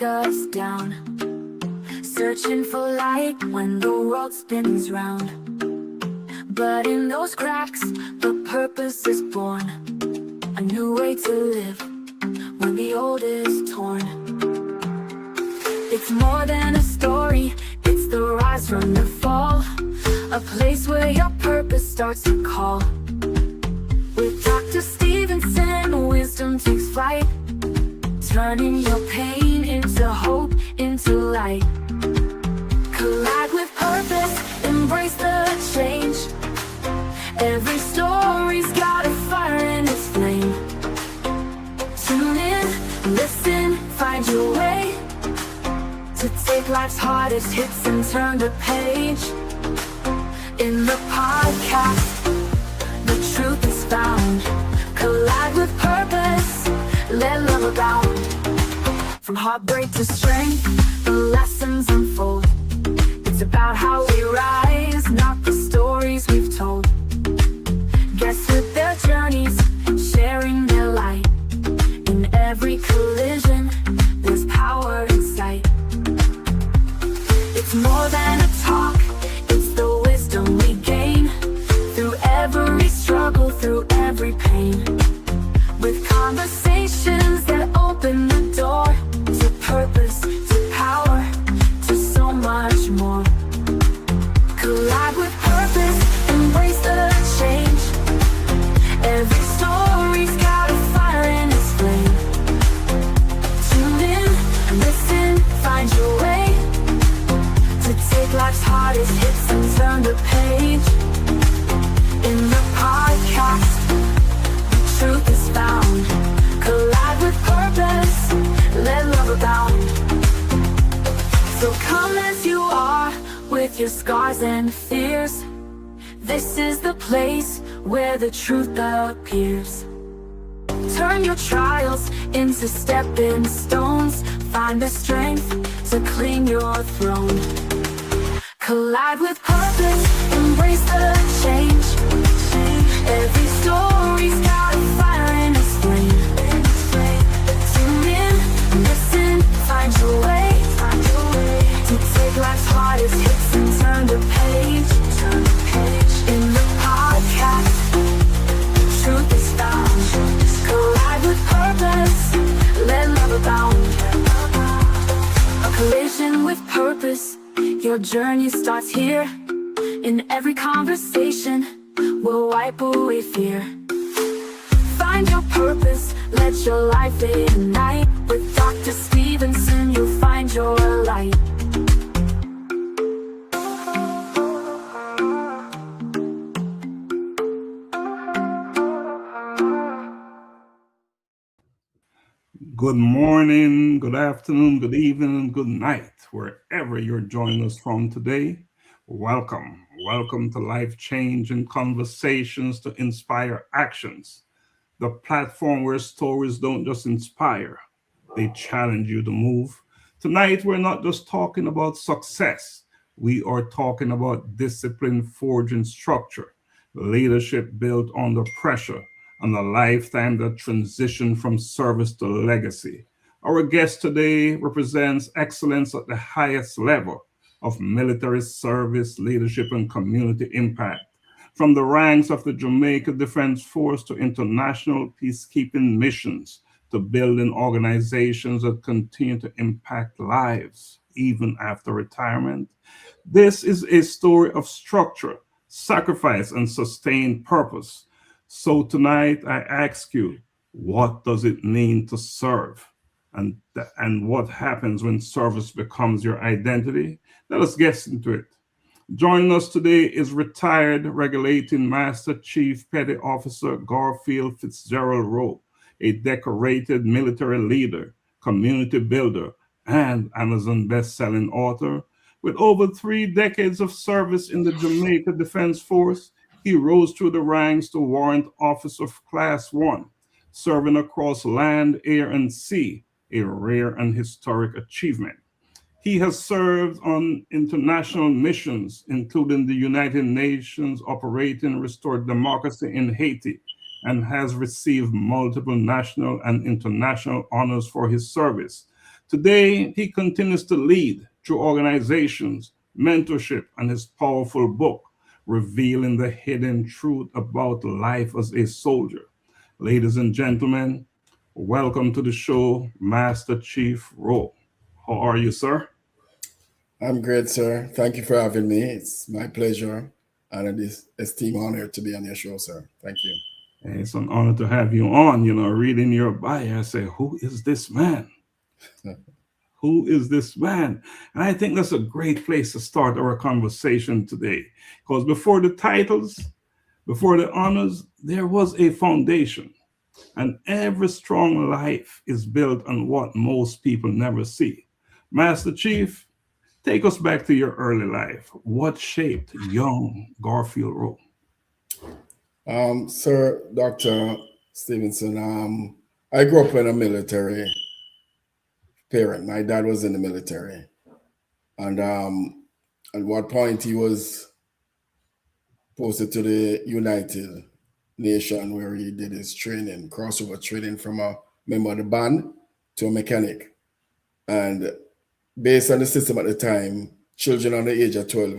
us down, searching for light when the world spins round. But in those cracks, the purpose is born, a new way to live when the old is torn. It's more than a story, it's the rise from the fall, a place where your purpose starts to call. With Dr. Stephenson, wisdom takes flight, turning your pain into hope, into light. Collide with purpose, embrace the change. Every story's got a fire in its flame. Tune in, listen, find your way to take life's hardest hits and turn the page. In the podcast, the truth is found. Collide with purpose, let love abound. From heartbreak to strength, the lessons unfold. It's about how we rise, not the stories we've told. Guests with their journeys, sharing their light. In every collision, there's power in sight. It's more than a talk, it's the wisdom we gain through every struggle, through every pain. With conversations that open the door to purpose, to power, to so much more. Collide with purpose, embrace the change. Every story's got a fire in its flame. Tune in, listen, find your way to take life's hardest hits and turn the page. In the podcast, the truth is found. Collide with purpose, let love abound. So come as you are, with your scars and fears. This is the place where the truth appears. Turn your trials into stepping stones. Find the strength to claim your throne. Collide with purpose, embrace the change. Every story's got a fire in its flame. Tune in, listen, find your way to take life's hardest hits and turn the page. In the podcast, truth is found. Collide with purpose, let love abound. A collision with purpose, your journey starts here. In every conversation, we'll wipe away fear. Find your purpose, let your life ignite. With Dr. Stephenson, you'll find your light. Good morning, good afternoon, good evening, good night, wherever you're joining us from today. Welcome. Welcome to Life Changing Conversations to Inspire Actions, the platform where stories don't just inspire, they challenge you to move. Tonight, we're not just talking about success, we are talking about discipline forging structure, leadership built under pressure, and a lifetime that transitioned from service to legacy. Our guest today represents excellence at the highest level of military service, leadership, and community impact. From the ranks of the Jamaica Defense Force to international peacekeeping missions, to building organizations that continue to impact lives even after retirement. This is a story of structure, sacrifice, and sustained purpose. So tonight I ask you, what does it mean to serve? And what happens when service becomes your identity? Let us get into it. Joining us today is retired Regulating Master Chief Petty Officer Garfield Rowe, a decorated military leader, community builder, and Amazon best-selling author. With over 3 decades of service in the Jamaica Defense Force, he rose through the ranks to Warrant Officer Class 1, serving across land, air, and sea, a rare and historic achievement. He has served on international missions, including the United Nations Operating Restore Democracy in Haiti, and has received multiple national and international honors for his service. Today, he continues to lead through organizations, mentorship, and his powerful book, revealing the hidden truth about life as a soldier. Ladies and gentlemen, welcome to the show, Master Chief Rowe. How are you, sir? I'm great, sir. Thank you for having me. It's my pleasure and it is esteemed honor to be on your show, sir. Thank you. And it's an honor to have you on. Reading your bio, I say, who is this man? Who is this man? And I think that's a great place to start our conversation today. Because before the titles, before the honors, there was a foundation. And every strong life is built on what most people never see. Master Chief, take us back to your early life. What shaped young Garfield Rowe? Sir, Dr. Stephenson, I grew up in a military parent. My dad was in the military. And at what point he was posted to the United Nation where he did his training, crossover training from a member of the band to a mechanic. And based on the system at the time, children under the age of 12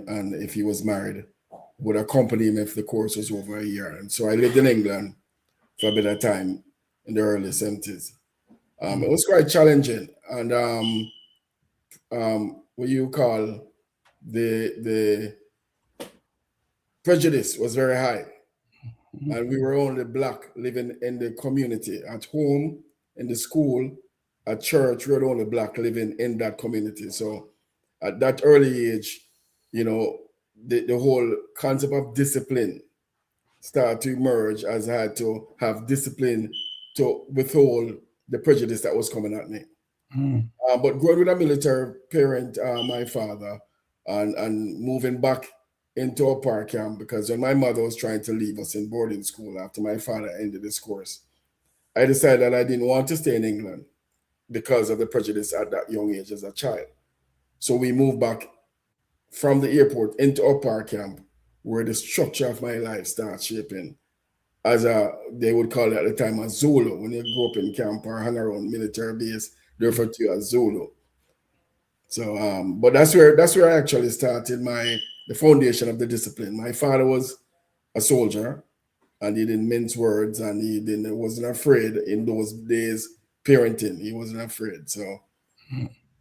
and if he was married would accompany him if the course was over a year. And so I lived in England for a bit of time in the early 70s. It was quite challenging. And what you call the prejudice was very high. And we were only black living in the community. At home, in the school, at church, we were the only black living in that community. So at that early age, the whole concept of discipline started to emerge as I had to have discipline to withhold the prejudice that was coming at me. But growing with a military parent, my father, and moving back into a park camp, because when my mother was trying to leave us in boarding school after my father ended his course, I decided that I didn't want to stay in England because of the prejudice at that young age as a child. So we moved back from the airport into a park camp where the structure of my life starts shaping as they would call it at the time, a Zulu. When you grow up in camp or hang around military base, they refer to you as Zulu. So, but that's where I actually started the foundation of the discipline. My father was a soldier, and he didn't mince words, and wasn't afraid in those days. Parenting, he wasn't afraid. So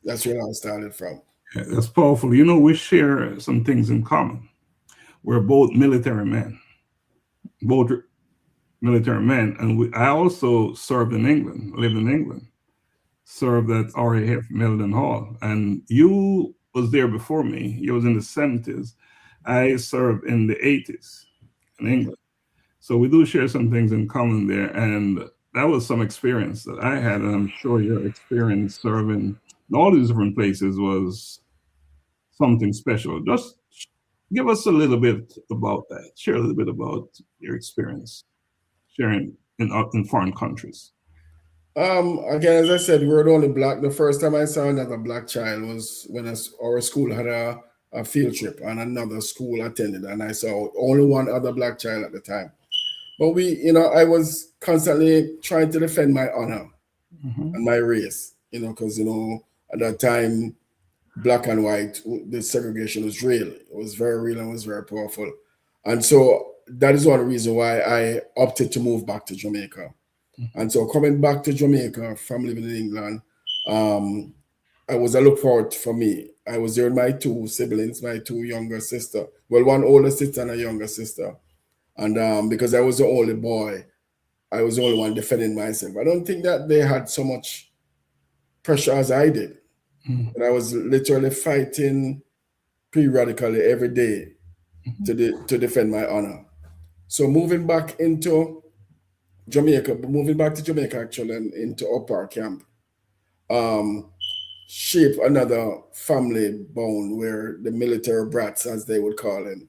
that's where I started from. Yeah, that's powerful. We share some things in common. We're both military men, both military men, and I also served in England, lived in England, served at RAF Meldon Hall, and you was there before me. You was in the 70s. I served in the 80s in England. So we do share some things in common there, and that was some experience that I had, and I'm sure your experience serving in all these different places was something special. Just give us a little bit about that. Share a little bit about your experience sharing in foreign countries. Again, as I said, we were the only black. The first time I saw another black child was when our school had a field trip and another school attended, and I saw only one other black child at the time. But I was constantly trying to defend my honor and my race, because, at that time, black and white, the segregation was real. It was very real and was very powerful. And so that is one reason why I opted to move back to Jamaica. And so coming back to Jamaica from living in England, I was a look forward for me. I was there with my two siblings, my two younger sisters. Well, one older sister and a younger sister. And because I was the only boy, I was the only one defending myself. I don't think that they had so much pressure as I did. But I was literally fighting periodically every day to defend my honor. So moving back to Jamaica actually, and into Upper Camp, shape another family bond where the military brats, as they would call them,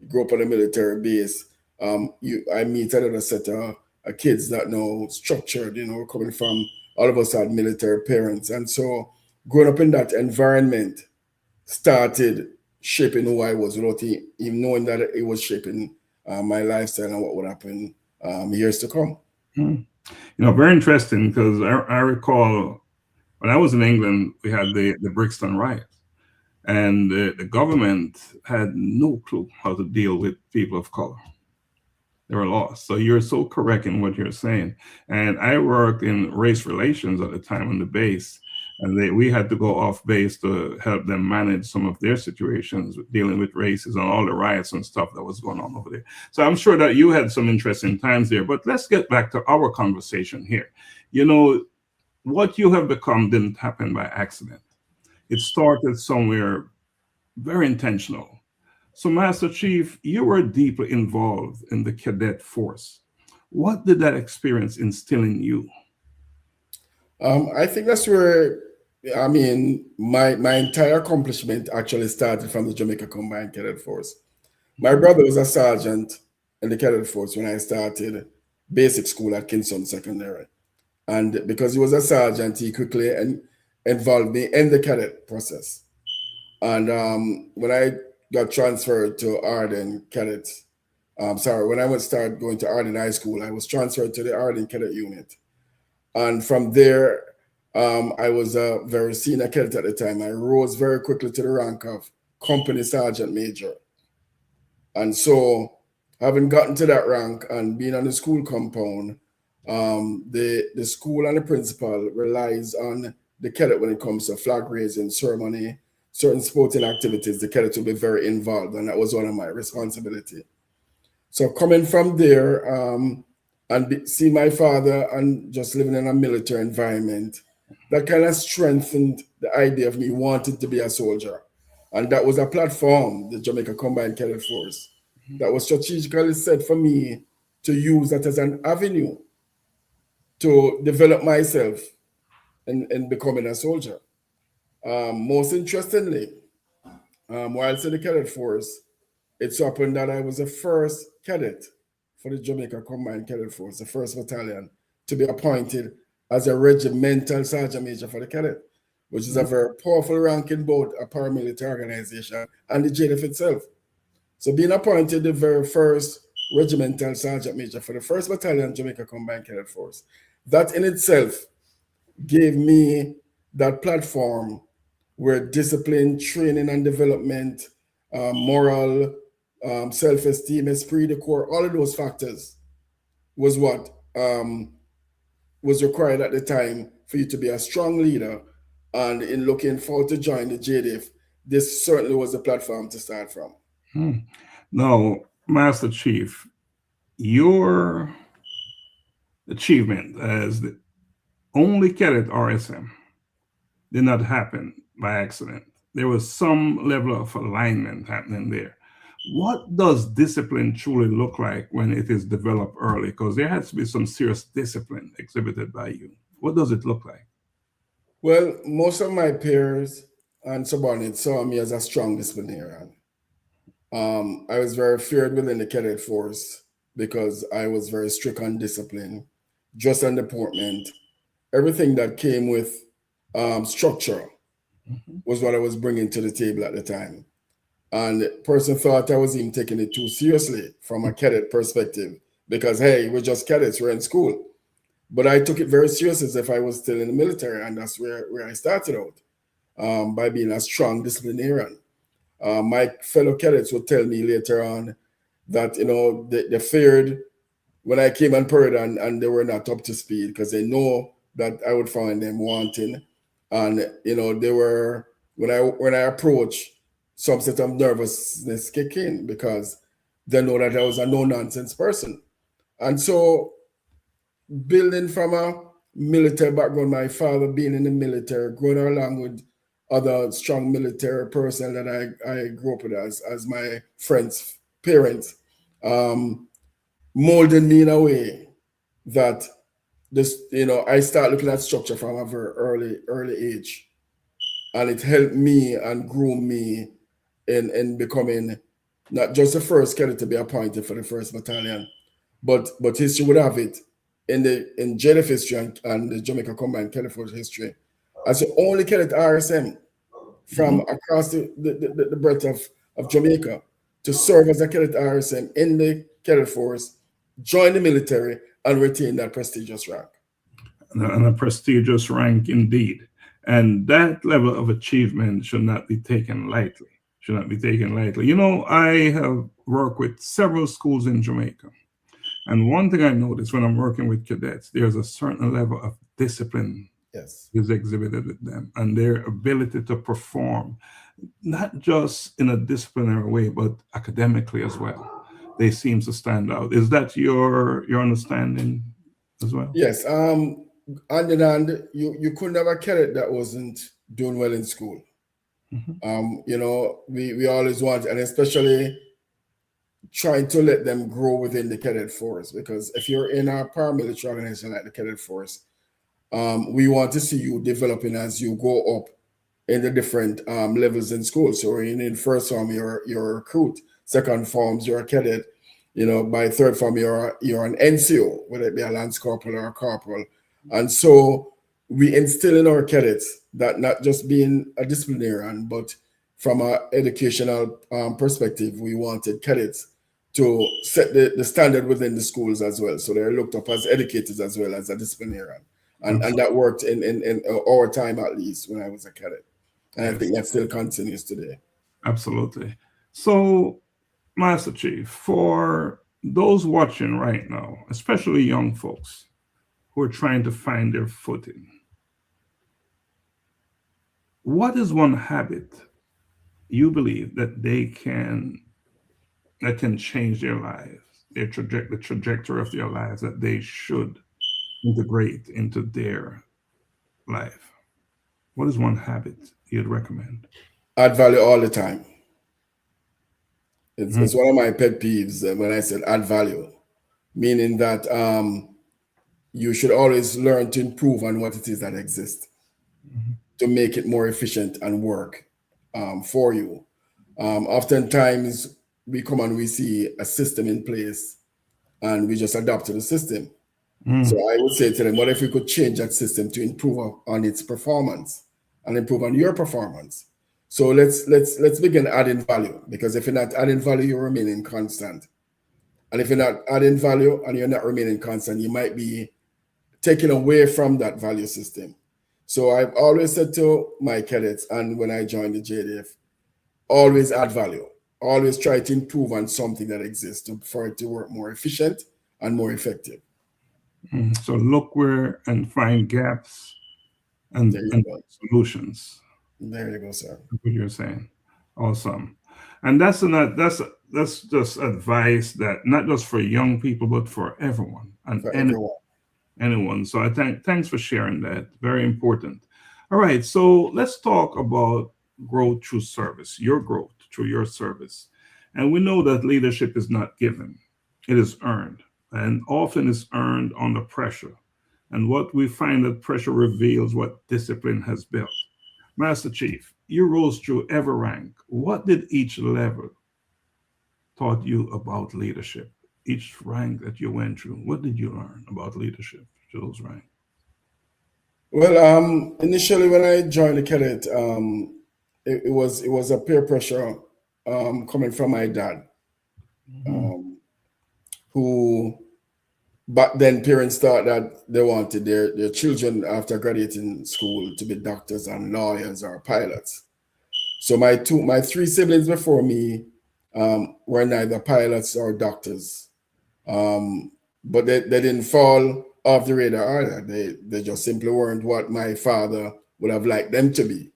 grew up on a military base. I meet another set of kids that know structured, coming from, all of us had military parents. And so growing up in that environment started shaping who I was without even knowing that it was shaping my lifestyle and what would happen years to come. Very interesting, because I recall When I was in England, we had the Brixton riot, and the government had no clue how to deal with people of color. They were lost. So you're so correct in what you're saying. And I worked in race relations at the time on the base, and we had to go off base to help them manage some of their situations dealing with races and all the riots and stuff that was going on over there. So I'm sure that you had some interesting times there. But let's get back to our conversation here. You know, what you have become didn't happen by accident. It started somewhere very intentional. So, Master Chief, you were deeply involved in the cadet force. What did that experience instill in you? I think that's where, I mean, my entire accomplishment actually started from the Jamaica Combined Cadet Force. My brother was a sergeant in the cadet force when I started basic school at Kingston Secondary. And because he was a sergeant, he quickly involved me in the cadet process. And when I got transferred to Arden Cadet, when I went start going to Arden High School, I was transferred to the Arden Cadet Unit. And from there, I was a very senior cadet at the time. I rose very quickly to the rank of company sergeant major. And so, having gotten to that rank and being on the school compound, the school and the principal relies on the cadet when it comes to flag raising, ceremony, certain sporting activities. The cadet will be very involved, and that was one of my responsibility. So coming from there and see my father and just living in a military environment, that kind of strengthened the idea of me wanting to be a soldier. And that was a platform, the Jamaica Combined Cadet Force, that was strategically set for me to use that as an avenue to develop myself in becoming a soldier. Most interestingly, whilst in the cadet force, it's happened that I was the first cadet for the Jamaica Combined Cadet Force, the first battalion, to be appointed as a regimental sergeant major for the cadet, which is a very powerful rank in both a paramilitary organization and the JDF itself. So being appointed the very first regimental sergeant major for the first battalion Jamaica Combined Cadet Force, that in itself gave me that platform where discipline, training and development, moral, self-esteem, esprit de corps, all of those factors was what was required at the time for you to be a strong leader. And in looking forward to join the JDF, this certainly was the platform to start from. Now, Master Chief, your achievement as the only cadet RSM did not happen by accident. There was some level of alignment happening there. What does discipline truly look like when it is developed early? Because there has to be some serious discipline exhibited by you. What does it look like? Well, most of my peers and subordinates saw me as a strong disciplinarian. I was very feared within the cadet force because I was very strict on discipline, just on deportment. Everything that came with structure was what I was bringing to the table at the time. And the person thought I was even taking it too seriously from a cadet perspective because, hey, we're just cadets, we're in school. But I took it very serious as if I was still in the military, and that's where I started out, by being a strong disciplinarian. My fellow cadets would tell me later on that, you know, they feared when I came on parade and they were not up to speed because they know that I would find them wanting. And, you know, they were, when I approached, some set of nervousness kick in because they know that I was a no-nonsense person. And so building from a military background, my father being in the military, growing along with other strong military personnel that I grew up with as my friends, parents, molded me in a way that this, you know, I start looking at structure from a very early age. And it helped me and grew me in becoming not just the first cadet to be appointed for the first battalion, but history would have it in JDF history and the Jamaica Combined Cadet Force history as the only cadet RSM from across the breadth of Jamaica to serve as a cadet RSM in the cadet force, join the military, and retain that prestigious rank. And a prestigious rank indeed. And that level of achievement should not be taken lightly. Should not be taken lightly. You know, I have worked with several schools in Jamaica. And one thing I noticed when I'm working with cadets, there's a certain level of discipline Yes. is exhibited with them and their ability to perform, not just in a disciplinary way, but academically as well. They seem to stand out. Is that your understanding as well? Yes. On the hand, you couldn't have a cadet that wasn't doing well in school. Mhm. You know, we always want, and especially trying to let them grow within the cadet force, because if you're in a paramilitary organization like the cadet force, we want to see you developing as you go up in the different levels in school. So in first form, you're a recruit. Second forms, you're a cadet. You know, by third form, you're an NCO, whether it be a lance corporal or a corporal. And so we instill in our cadets that not just being a disciplinarian, but from an educational perspective, we wanted cadets to set the standard within the schools as well. So they're looked up as educators as well as a disciplinarian. And that worked in our time, at least when I was a cadet. And I Yes, think that still continues today. absolutely. So, Master Chief, for those watching right now, especially young folks who are trying to find their footing, what is one habit you believe that can change their lives, the trajectory of their lives that they should integrate into their life? What is one habit you'd recommend? Add value all the time. Mhm. It's one of my pet peeves when I said add value, meaning that you should always learn to improve on what it is that exists Mhm. to make it more efficient and work for you. Oftentimes, we come and we see a system in place and we just adapt to the system. So Mhm. I would say to them, what if we could change that system to improve on its performance and improve on your performance? So let's begin adding value, because if you're not adding value, you're remaining constant. And if you're not adding value and you're not remaining constant, you might be taken away from that value system. So I've always said to my cadets, and when I joined the JDF, always add value. Always try to improve on something that exists for it to work more efficient and more effective. Mhm. So look where and find gaps There you and go. solutions. There you go, sir. That's what you're saying. Awesome. And that's just advice that not just for young people, but for everyone and For everyone. anyone. So thanks for sharing that. Very important. All right. So let's talk about growth through service, your growth through your service. And we know that leadership is not given, it is earned, and often is earned under pressure. And what we find that pressure reveals what discipline has built. Master Chief, you rose through every rank. What did each level taught you about leadership? Each rank that you went through, what did you learn about leadership through those ranks? Well, initially when I joined the cadet, it was a peer pressure coming from my dad, Mhm. um, who back then parents thought that they wanted their children after graduating school to be doctors and lawyers or pilots. So my three siblings before me were neither pilots or doctors. Um, but they didn't fall off the radar either. They just simply weren't what my father would have liked them to be.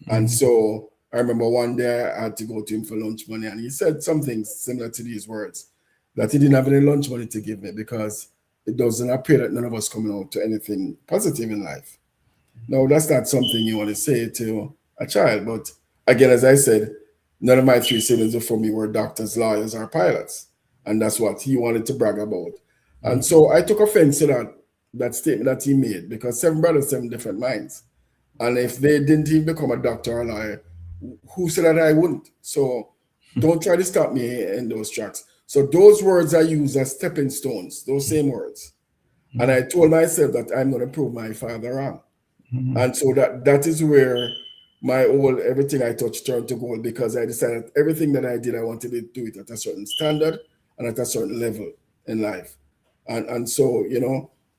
And Mhm. so I remember one day I had to go to him for lunch money, and he said something similar to these words, that he didn't have any lunch money to give me because it doesn't appear that none of us coming out to anything positive in life. No, that's not something you want to say to a child. But again, as I said, none of my three siblings before me were doctors, lawyers, or pilots. And that's what he wanted to brag about. And so I took offense to that statement that he made, because seven brothers, seven different minds. And if they didn't even become a doctor or a lawyer, who said that I wouldn't? So don't try to stop me in those tracks. So those words I use as stepping stones, those same words. And I told myself that I'm going to prove my father wrong. Mhm. And so that is where my whole everything I touched turned to gold, because I decided everything that I did, I wanted to do it at a certain standard and at a certain level in life. And so,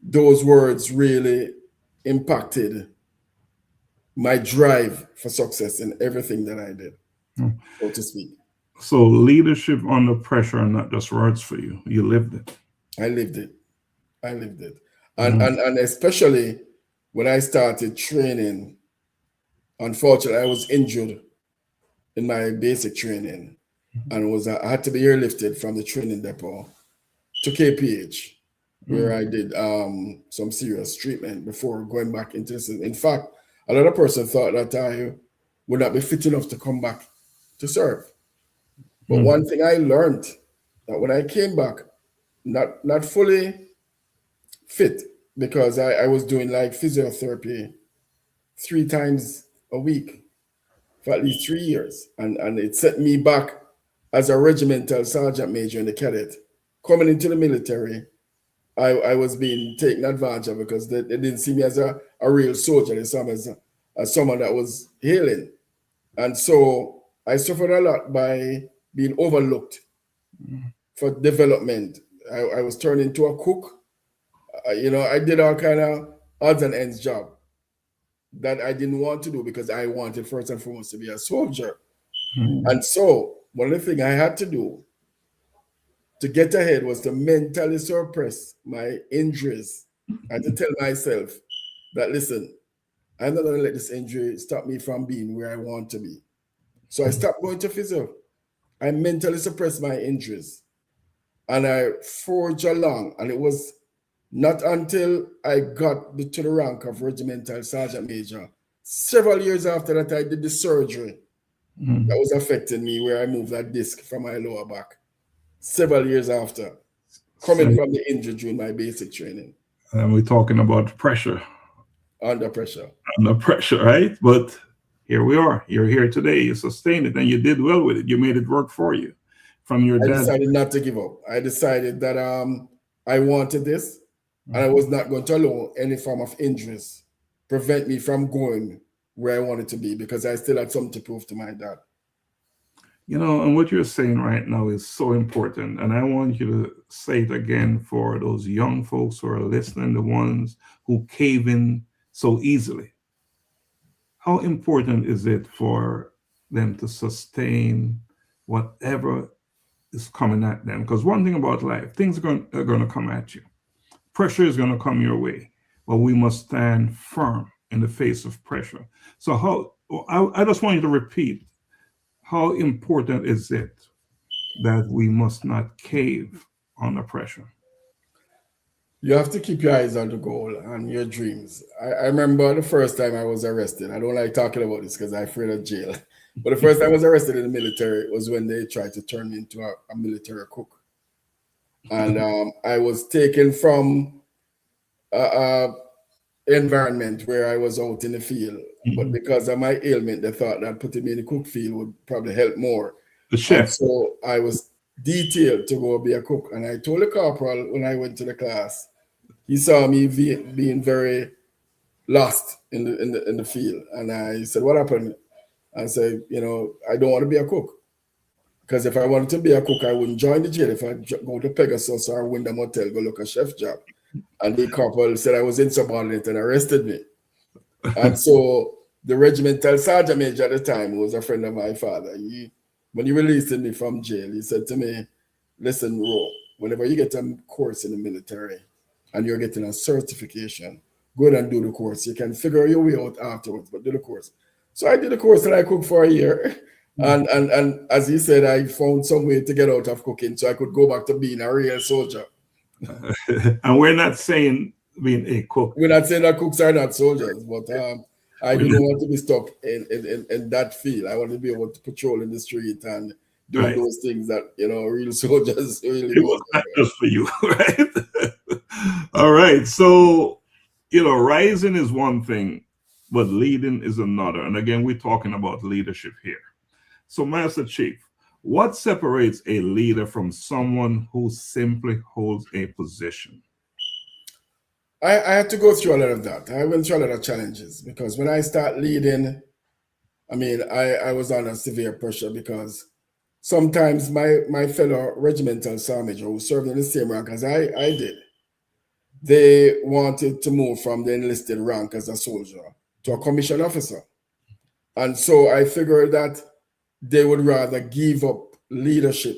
those words really impacted my drive for success in everything that I did, so to speak. So leadership under pressure are not just words for you. You lived it. I lived it. I lived it. And especially when I started training, unfortunately, I was injured in my basic training and I had to be airlifted from the training depot to KPH, where I did some serious treatment before going back into this. In fact, another person thought that I would not be fit enough to come back to serve. But one thing I learned, that when I came back, not fully fit, because I was doing like physiotherapy 3 times a week for at least 3 years. And it set me back as a regimental sergeant major in the cadet. Coming into the military, I was being taken advantage of because they didn't see me as a real soldier. They saw me as someone that was healing. And so I suffered a lot by being overlooked for development. I was turned into a cook. I did all kind of odds and ends job that I didn't want to do because I wanted first and foremost to be a soldier. And so one of the things I had to do to get ahead was to mentally suppress my injuries and to tell myself that, listen, I'm not going to let this injury stop me from being where I want to be. So I stopped going to physio. I mentally suppressed my injuries and I forged along. And it was not until I got to the rank of regimental sergeant major, several years after that, I did the surgery that was affecting me, where I moved that disc from my lower back. Several years after, coming from the injury during my basic training. And we're talking about pressure. Under pressure. Under pressure, right? But here we are. You're here today. You sustained it and you did well with it. You made it work for you. From your dad. I decided not to give up. I decided that I wanted this and I was not going to allow any form of injuries prevent me from going where I wanted to be, because I still had something to prove to my dad. And what you're saying right now is so important. And I want you to say it again for those young folks who are listening, the ones who cave in so easily. How important is it for them to sustain whatever is coming at them? Because one thing about life, things are going to come at you. Pressure is going to come your way, but we must stand firm in the face of pressure. So I just want you to repeat, how important is it that we must not cave under pressure? You have to keep your eyes on the goal and your dreams. I remember the first time I was arrested. I don't like talking about this because I'm afraid of jail. But the first time I was arrested in the military was when they tried to turn me into a military cook. And I was taken from an environment where I was out in the field. But because of my ailment, they thought that putting me in the cook field would probably help more. The chef. And so I was detailed to go be a cook. And I told the corporal when I went to the class, he saw me being very lost in the field. And I said, what happened? I said, I don't want to be a cook. Because if I wanted to be a cook, I wouldn't join the jail. If I go to Pegasus or Wyndham Hotel, go look a chef job. And the corporal said I was insubordinate and arrested me. And so the regimental sergeant major at the time, who was a friend of my father, when he released me from jail, he said to me, listen, Rowe, whenever you get a course in the military and you're getting a certification, go ahead and do the course. You can figure your way out afterwards, but do the course. So I did the course and I cooked for a year. And as he said, I found some way to get out of cooking so I could go back to being a real soldier. And we're not saying being a cook. We're not saying that cooks are not soldiers, but I didn't want to be stuck in that field. I want to be able to patrol in the street and do those things that, real soldiers really do. It was not just for you, right? All right. So, rising is one thing, but leading is another. And again, we're talking about leadership here. So, Master Chief, what separates a leader from someone who simply holds a position? I had to go through a lot of that. I went through a lot of challenges because when I start leading, I was under severe pressure because sometimes my fellow regimental sergeant major who served in the same rank as I did, they wanted to move from the enlisted rank as a soldier to a commissioned officer. And so I figured that they would rather give up leadership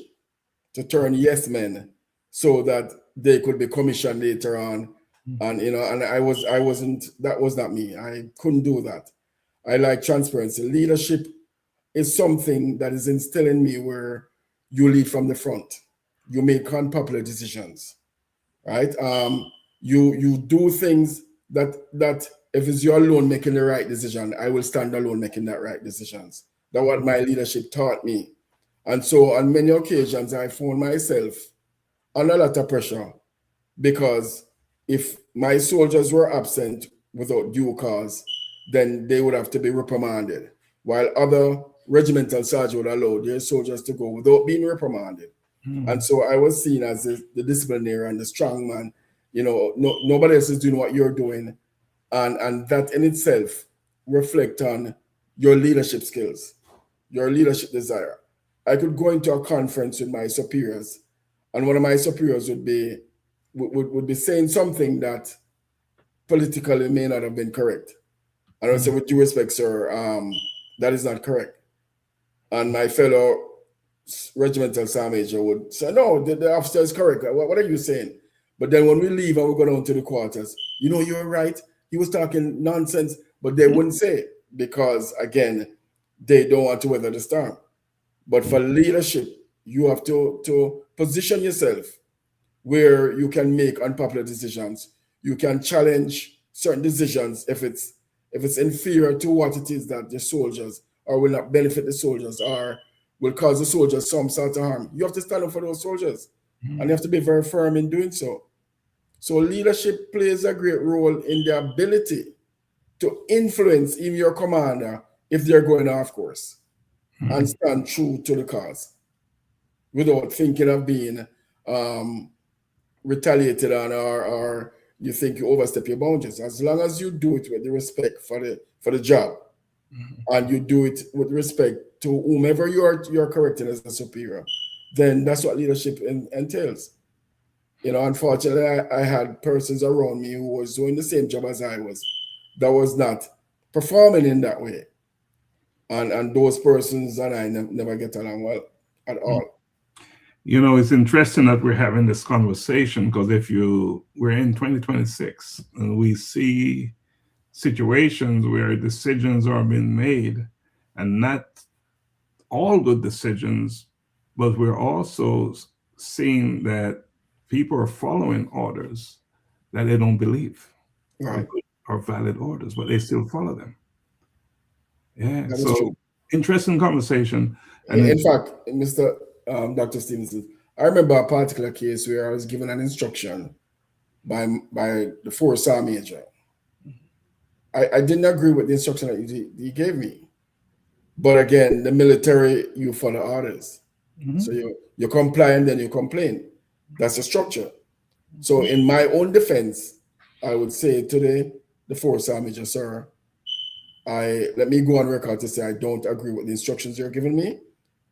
to turn yes men so that they could be commissioned later on. And and that was not me. I couldn't do that. I like transparency. Leadership is something that is instilled in me where you lead from the front. You make unpopular decisions, right? You do things that if it's you alone making the right decision, I will stand alone making that right decisions. That's what my leadership taught me. And so on many occasions, I found myself under a lot of pressure because if my soldiers were absent without due cause, then they would have to be reprimanded, while other regimental sergeants would allow their soldiers to go without being reprimanded. And so I was seen as the disciplinarian and the strong man. Nobody else is doing what you're doing. And that in itself reflect on your leadership skills, your leadership desire. I could go into a conference with my superiors, and one of my superiors would be saying something that politically may not have been correct. And I would say, with due respect, sir, that is not correct. And my fellow regimental sergeant major would say, no, the officer is correct. What are you saying? But then when we leave and we go down to the quarters, you're right. He was talking nonsense, but they wouldn't say it because, again, they don't want to weather the storm. But for leadership, you have to position yourself where you can make unpopular decisions. You can challenge certain decisions if it's inferior to what it is that the soldiers, or will not benefit the soldiers, or will cause the soldiers some sort of harm. You have to stand up for those soldiers, and you have to be very firm in doing so. So leadership plays a great role in the ability to influence even your commander if they're going off course, and stand true to the cause without thinking of being retaliated on or you think you overstep your boundaries. As long as you do it with the respect for the job, and you do it with respect to whomever you're correcting as a superior, then that's what leadership entails. Unfortunately, I had persons around me who was doing the same job as I was, that was not performing in that way. And those persons and I never get along well at all. It's interesting that we're having this conversation, because we're in 2026 and we see situations where decisions are being made, and not all good decisions, but we're also seeing that people are following orders that they don't believe are valid orders, but they still follow them. Yeah, so interesting conversation. And in fact, Mr. Dr. Stephenson, I remember a particular case where I was given an instruction by the 4th Sergeant Major. I didn't agree with the instruction that he gave me. But again, the military, you follow orders. So you comply and then you complain. That's the structure. So in my own defense, I would say today, the 4th Sergeant Major, sir, let me go on record to say I don't agree with the instructions you're giving me,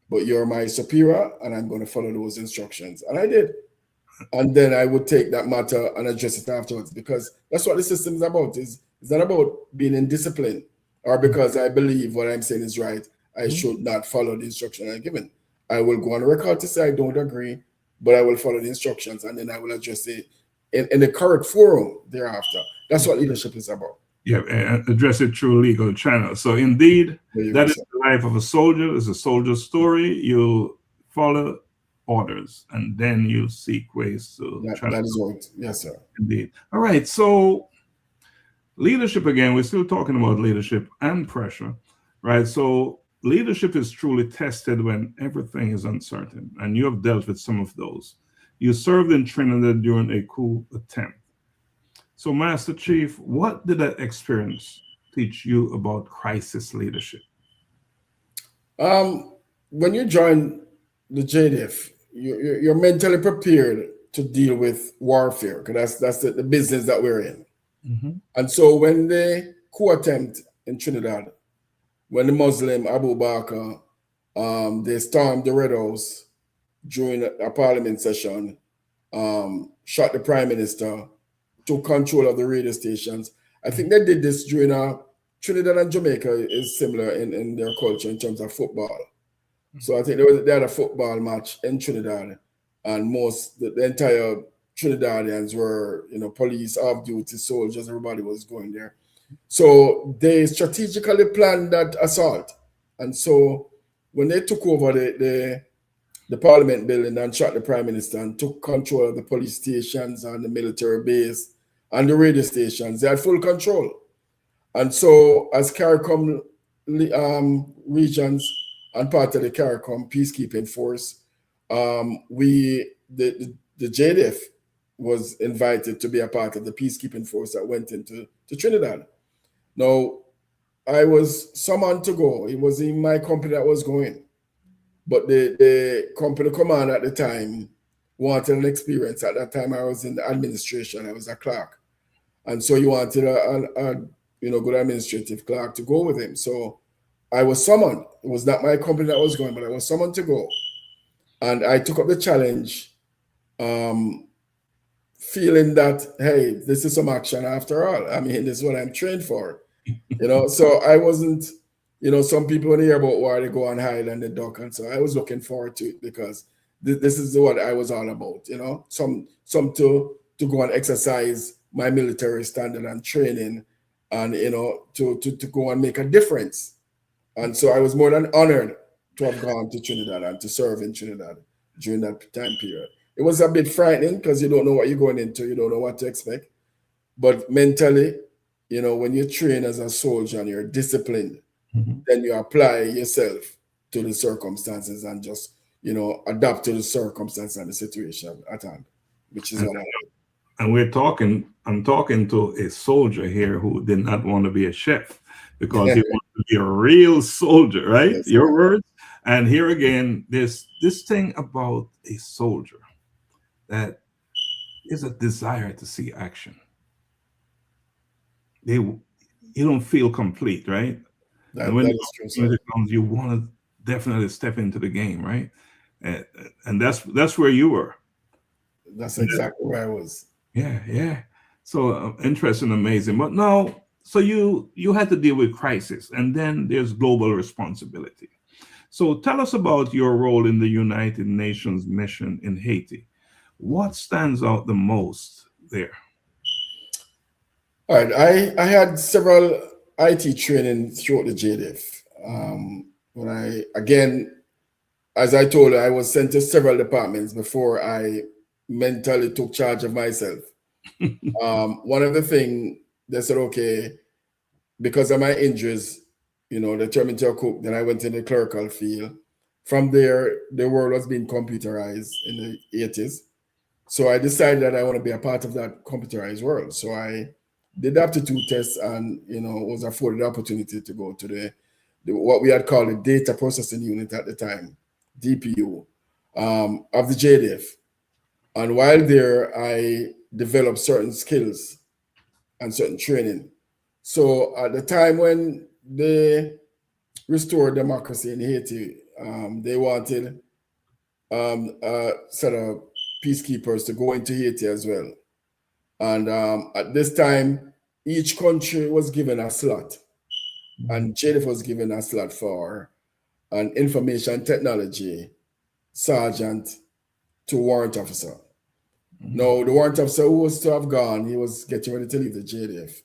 but you're my superior and I'm going to follow those instructions. And I did. And then I would take that matter and address it afterwards, because that's what the system is about. It's not about being in discipline, or because I believe what I'm saying is right, I should not follow the instruction I'm given. I will go on record to say I don't agree, but I will follow the instructions, and then I will address it in the correct forum thereafter. That's what leadership is about. Yeah, and address it through legal channels. So indeed, that is the life of a soldier. It's a soldier's story. You follow orders, and then you seek ways to that is right. Yes, sir. Indeed. All right. So leadership again. We're still talking about leadership and pressure, right? So leadership is truly tested when everything is uncertain, and you have dealt with some of those. You served in Trinidad during a coup attempt. So, Master Chief, what did that experience teach you about crisis leadership? When you join the JDF, you're mentally prepared to deal with warfare, because that's the business that we're in. And so when the coup attempt in Trinidad, when the Muslim Abu Bakr, they stormed the Red House during a parliament session, shot the prime minister, took control of the radio stations. I think they did this during a Trinidad and Jamaica is similar in their culture in terms of football. So I think they had a football match in Trinidad, and the entire Trinidadians were, police, off-duty soldiers. Everybody was going there. So they strategically planned that assault, and so when they took over the Parliament building and shot the Prime Minister and took control of the police stations and the military base and the radio stations, they had full control. And so, as CARICOM regions and part of the CARICOM peacekeeping force, the JDF was invited to be a part of the peacekeeping force that went into Trinidad. Now, I was summoned to go. It was in my company that was going, but the company commander at the time wanted an experience. At that time, I was in the administration. I was a clerk, and so he wanted a good administrative clerk to go with him. So I was summoned. It was not my company that was going, but I was summoned to go. And I took up the challenge, feeling that, hey, this is some action after all. I mean, this is what I'm trained for. So I wasn't, some people when they hear about war, they go and hide and they duck. And so I was looking forward to it because this is what I was all about, some to go and exercise my military standard and training, and to go and make a difference. And so I was more than honored to have gone to Trinidad and to serve in Trinidad during that time period. It was a bit frightening because you don't know what you're going into, you don't know what to expect. But mentally, when you train as a soldier and you're disciplined, then you apply yourself to the circumstances and just, adapt to the circumstances and the situation at hand, which is what I did. And I'm talking to a soldier here who did not want to be a chef because he wanted to be a real soldier, right? Yes, your words. And here again, there's this thing about a soldier that is a desire to see action. You don't feel complete, right? And when it comes, you want to definitely step into the game, right? And that's where you were. That's exactly where I was. Yeah. So interesting, amazing. But now, so you had to deal with crisis, and then there's global responsibility. So tell us about your role in the United Nations mission in Haiti. What stands out the most there? All right, I had several IT training throughout the JDF. As I told you, I was sent to several departments before I mentally took charge of myself. One of the things they said, okay, because of my injuries, they turned me to a cook. Then I went in the clerical field. From there, the world was being computerized in the 80s. So I decided that I want to be a part of that computerized world. So I did the aptitude test and, was afforded the opportunity to go to what we had called the data processing unit at the time, DPU, of the JDF. And while there, I developed certain skills and certain training. So at the time when they restored democracy in Haiti, they wanted a set of peacekeepers to go into Haiti as well. And at this time, each country was given a slot. And JDF was given a slot for an information technology sergeant to warrant officer. Now, the warrant officer who was to have gone, he was getting ready to leave the JDF.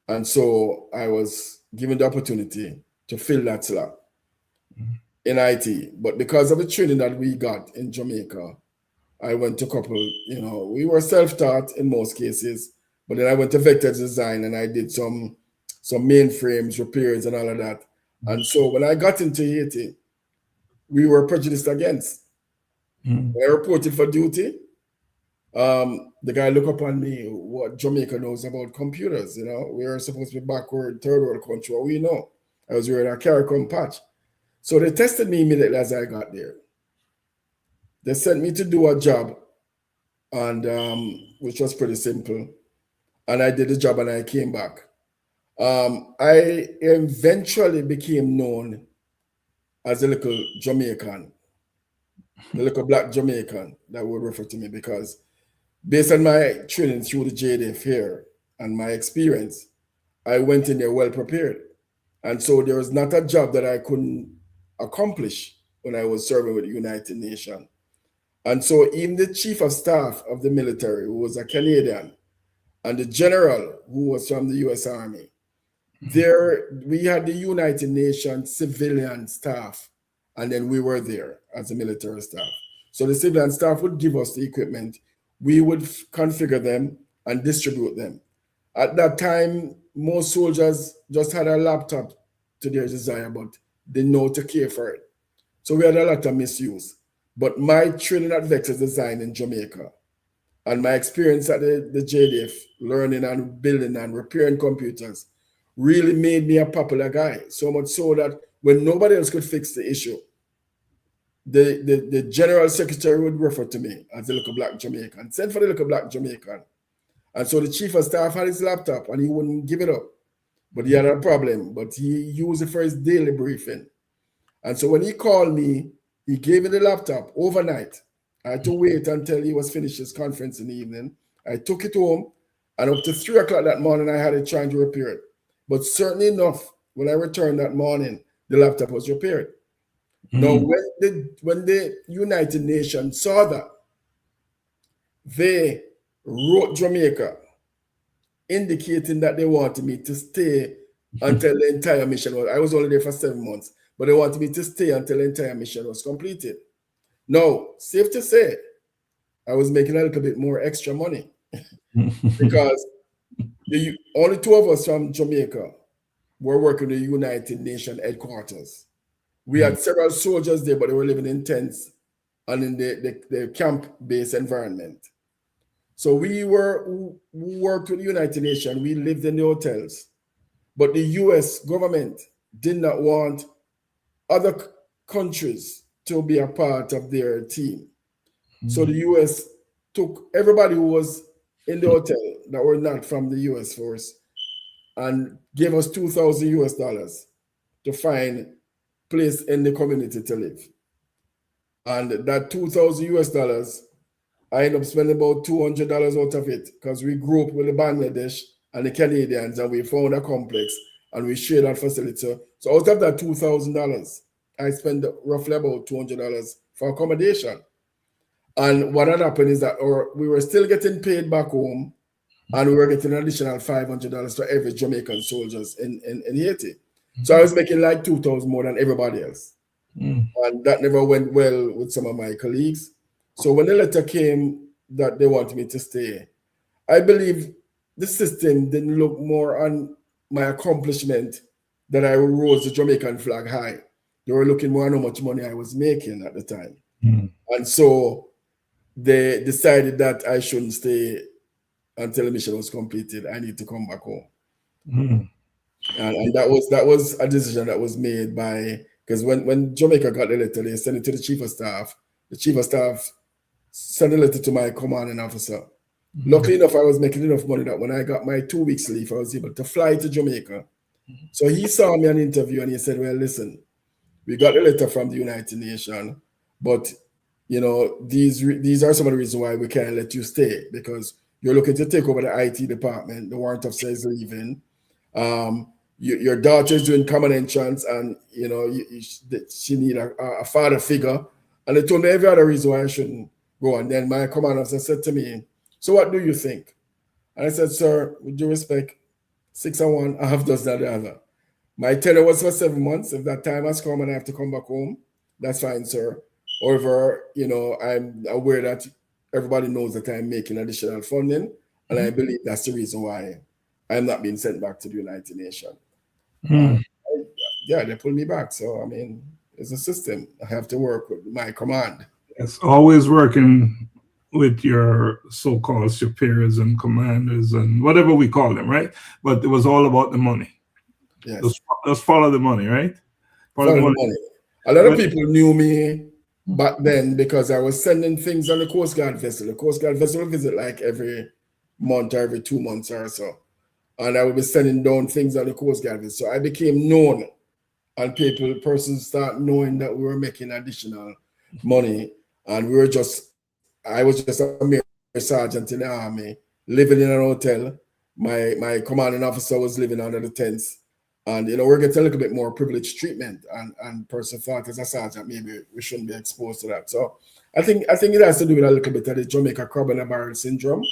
And so I was given the opportunity to fill that slot in IT. But because of the training that we got in Jamaica, I went to a couple, we were self-taught in most cases, but then I went to vector design and I did some mainframes, repairs and all of that. And so when I got into Haiti, we were prejudiced against. When I reported for duty, the guy looked upon me, what Jamaica knows about computers, we are supposed to be backward, third world country, what we know. I was wearing a CARICOM patch. So they tested me immediately as I got there. They sent me to do a job, and which was pretty simple. And I did the job and I came back. I eventually became known as a little Jamaican, the little black Jamaican that would refer to me, because based on my training through the JDF here and my experience, I went in there well prepared. And so there was not a job that I couldn't accomplish when I was serving with the United Nations. And so even the chief of staff of the military, who was a Canadian, and the general, who was from the US Army, there we had the United Nations civilian staff, and then we were there as a military staff. So the civilian staff would give us the equipment, we would configure them and distribute them. At that time, most soldiers just had a laptop to their desire, but didn't know to care for it. So we had a lot of misuse. But my training at Vector Design in Jamaica and my experience at the JDF, learning and building and repairing computers, really made me a popular guy. So much so that when nobody else could fix the issue, the general secretary would refer to me as the little black Jamaican, send for the little black Jamaican. And so the chief of staff had his laptop and he wouldn't give it up. But he had a problem, but he used it for his daily briefing. And so when he called me, he gave me the laptop overnight. I had to wait until he was finished his conference in the evening. I took it home, and up to 3 o'clock that morning, I had it trying to repair it. But certainly enough, when I returned that morning, the laptop was repaired. Now, when the United Nations saw that, they wrote Jamaica, indicating that they wanted me to stay until the entire mission was. I was only there for 7 months, but they wanted me to stay until the entire mission was completed. Now, safe to say, I was making a little bit more extra money because only 2 of us from Jamaica were working in the United Nations headquarters. We had several soldiers there, but they were living in tents and in the camp-based environment. So we worked with the United Nations. We lived in the hotels. But the US government did not want other countries to be a part of their team. So the US took everybody who was in the hotel that were not from the US force and gave us $2,000 to find place in the community to live. And that $2,000, I ended up spending about $200 out of it because we grew up with the Bangladesh and the Canadians, and we found a complex and we shared that facility. So out of that $2,000, I spent roughly about $200 for accommodation. And what had happened is that we were still getting paid back home, and we were getting an additional $500 for every Jamaican soldiers in Haiti. So I was making like $2,000 more than everybody else. And that never went well with some of my colleagues. So when the letter came that they wanted me to stay, I believe the system didn't look more on my accomplishment that I rose the Jamaican flag high. They were looking more on how much money I was making at the time. And so they decided that I shouldn't stay until the mission was completed. I need to come back home. And that was a decision that was made by, because when Jamaica got the letter, they sent it to the chief of staff. The chief of staff sent a letter to my commanding officer. Luckily enough, I was making enough money that when I got my 2 weeks leave, I was able to fly to Jamaica. So he saw me an interview and he said, well, listen, we got a letter from the United Nations, but you know, these are some of the reasons why we can't let you stay, because you're looking to take over the IT department. The warrant officer is leaving. Your daughter is doing common entrance, and you know she need a father figure. And they told me every other reason why I shouldn't go. And then my command officer said to me, so what do you think? And I said, sir, with due respect, 6 and 1, half dozen the other. My tenure was for 7 months. If that time has come and I have to come back home, that's fine, sir. However, you know, I'm aware that everybody knows that I'm making additional funding, and I believe that's the reason why I'm not being sent back to the United Nations. Yeah, they pulled me back. So, I mean, it's a system. I have to work with my command. It's always working with your so-called superiors and commanders and whatever we call them, right? But it was all about the money. Yes. Just follow the money, right? Follow the money. A lot of people knew me back then because I was sending things on the Coast Guard vessel. The Coast Guard vessel will visit like every month or every 2 months or so. And I would be sending down things on the Coast Guard vessel. So I became known, and persons start knowing that we were making additional money. And I was just a mere sergeant in the army, living in an hotel. my commanding officer was living under the tents. And we're getting a little bit more privileged treatment, and person thought as a sergeant maybe we shouldn't be exposed to that. So I think it has to do with a little bit of the Jamaica crab in a barrel syndrome,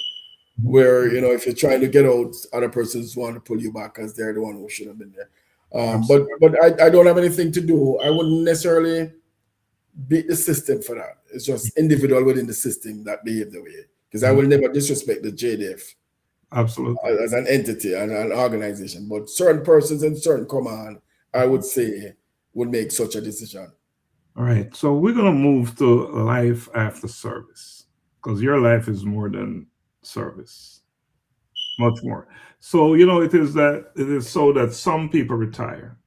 where if you're trying to get out, other persons want to pull you back because they're the one who should have been there. But I don't have anything to do. I wouldn't necessarily beat the system for that. It's just individual within the system that behave the way. Because I will never disrespect the JDF. Absolutely. As an entity and an organization. But certain persons in certain command, I would say, would make such a decision. All right. So we're going to move to life after service, because your life is more than service, much more. So, it is so that some people retire,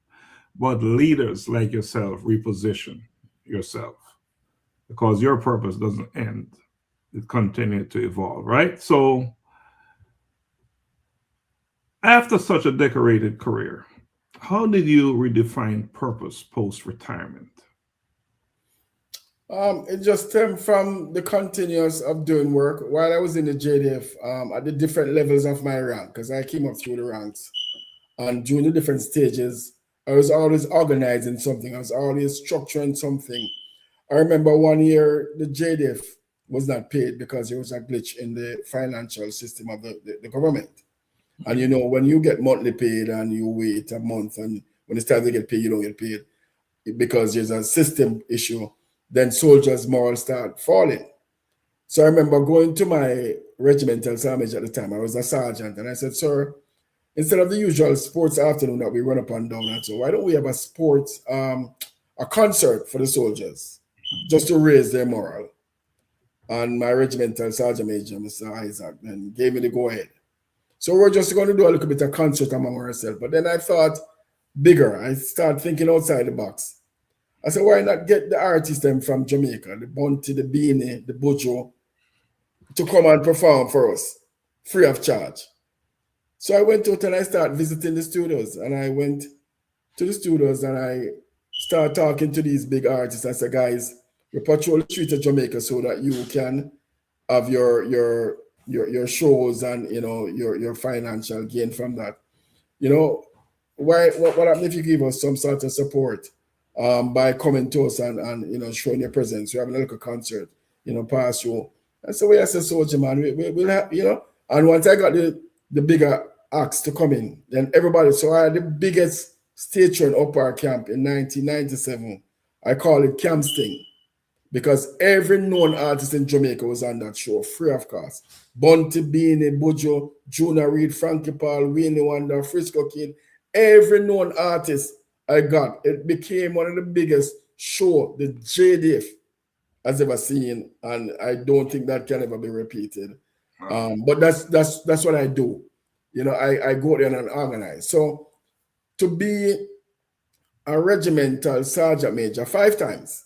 but leaders like yourself reposition yourself, because your purpose doesn't end. It continues to evolve, right? So after such a decorated career, how did you redefine purpose post-retirement? It just stemmed from the continuous of doing work while I was in the JDF at the different levels of my rank, because I came up through the ranks. And during the different stages, I was always organizing something. I was always structuring something. I remember one year the JDF was not paid because there was a glitch in the financial system of the government. And when you get monthly paid and you wait a month, and when it's time to get paid, you don't get paid because there's a system issue, then soldiers' morals start falling. So I remember going to my regimental sergeant at the time. I was a sergeant, and I said, "Sir, instead of the usual sports afternoon that we run up and down, and so why don't we have a sports, a concert for the soldiers, just to raise their morale?" And my regimental sergeant major, Mr. Isaac, then gave me the go ahead. So we're just going to do a little bit of concert among ourselves. But then I thought bigger. I started thinking outside the box. I said, why not get the artists them from Jamaica, the Bunty, the Beanie, the Bojo, to come and perform for us, free of charge. So I went out and I started visiting the studios. And I went to the studios and I started talking to these big artists. I said, guys, we patrol the streets of Jamaica so that you can have your shows and your financial gain from that. What happens if you give us some sort of support by coming to us and showing your presence? We're having a little concert, past you. And so I said, soldier man, we'll have, and once I got the bigger acts to come in, then everybody, so I had the biggest stage show in Upper Camp in 1997. I call it Camp Sting, because every known artist in Jamaica was on that show, free of cost. Bunty, Beanie, Bojo, Juna Reid, Frankie Paul, Winnie Wonder, Frisco Kid, every known artist I got. It became one of the biggest show the JDF has ever seen, and I don't think that can ever be repeated. But that's what I do. I go there and organize. So to be a regimental sergeant major 5 times,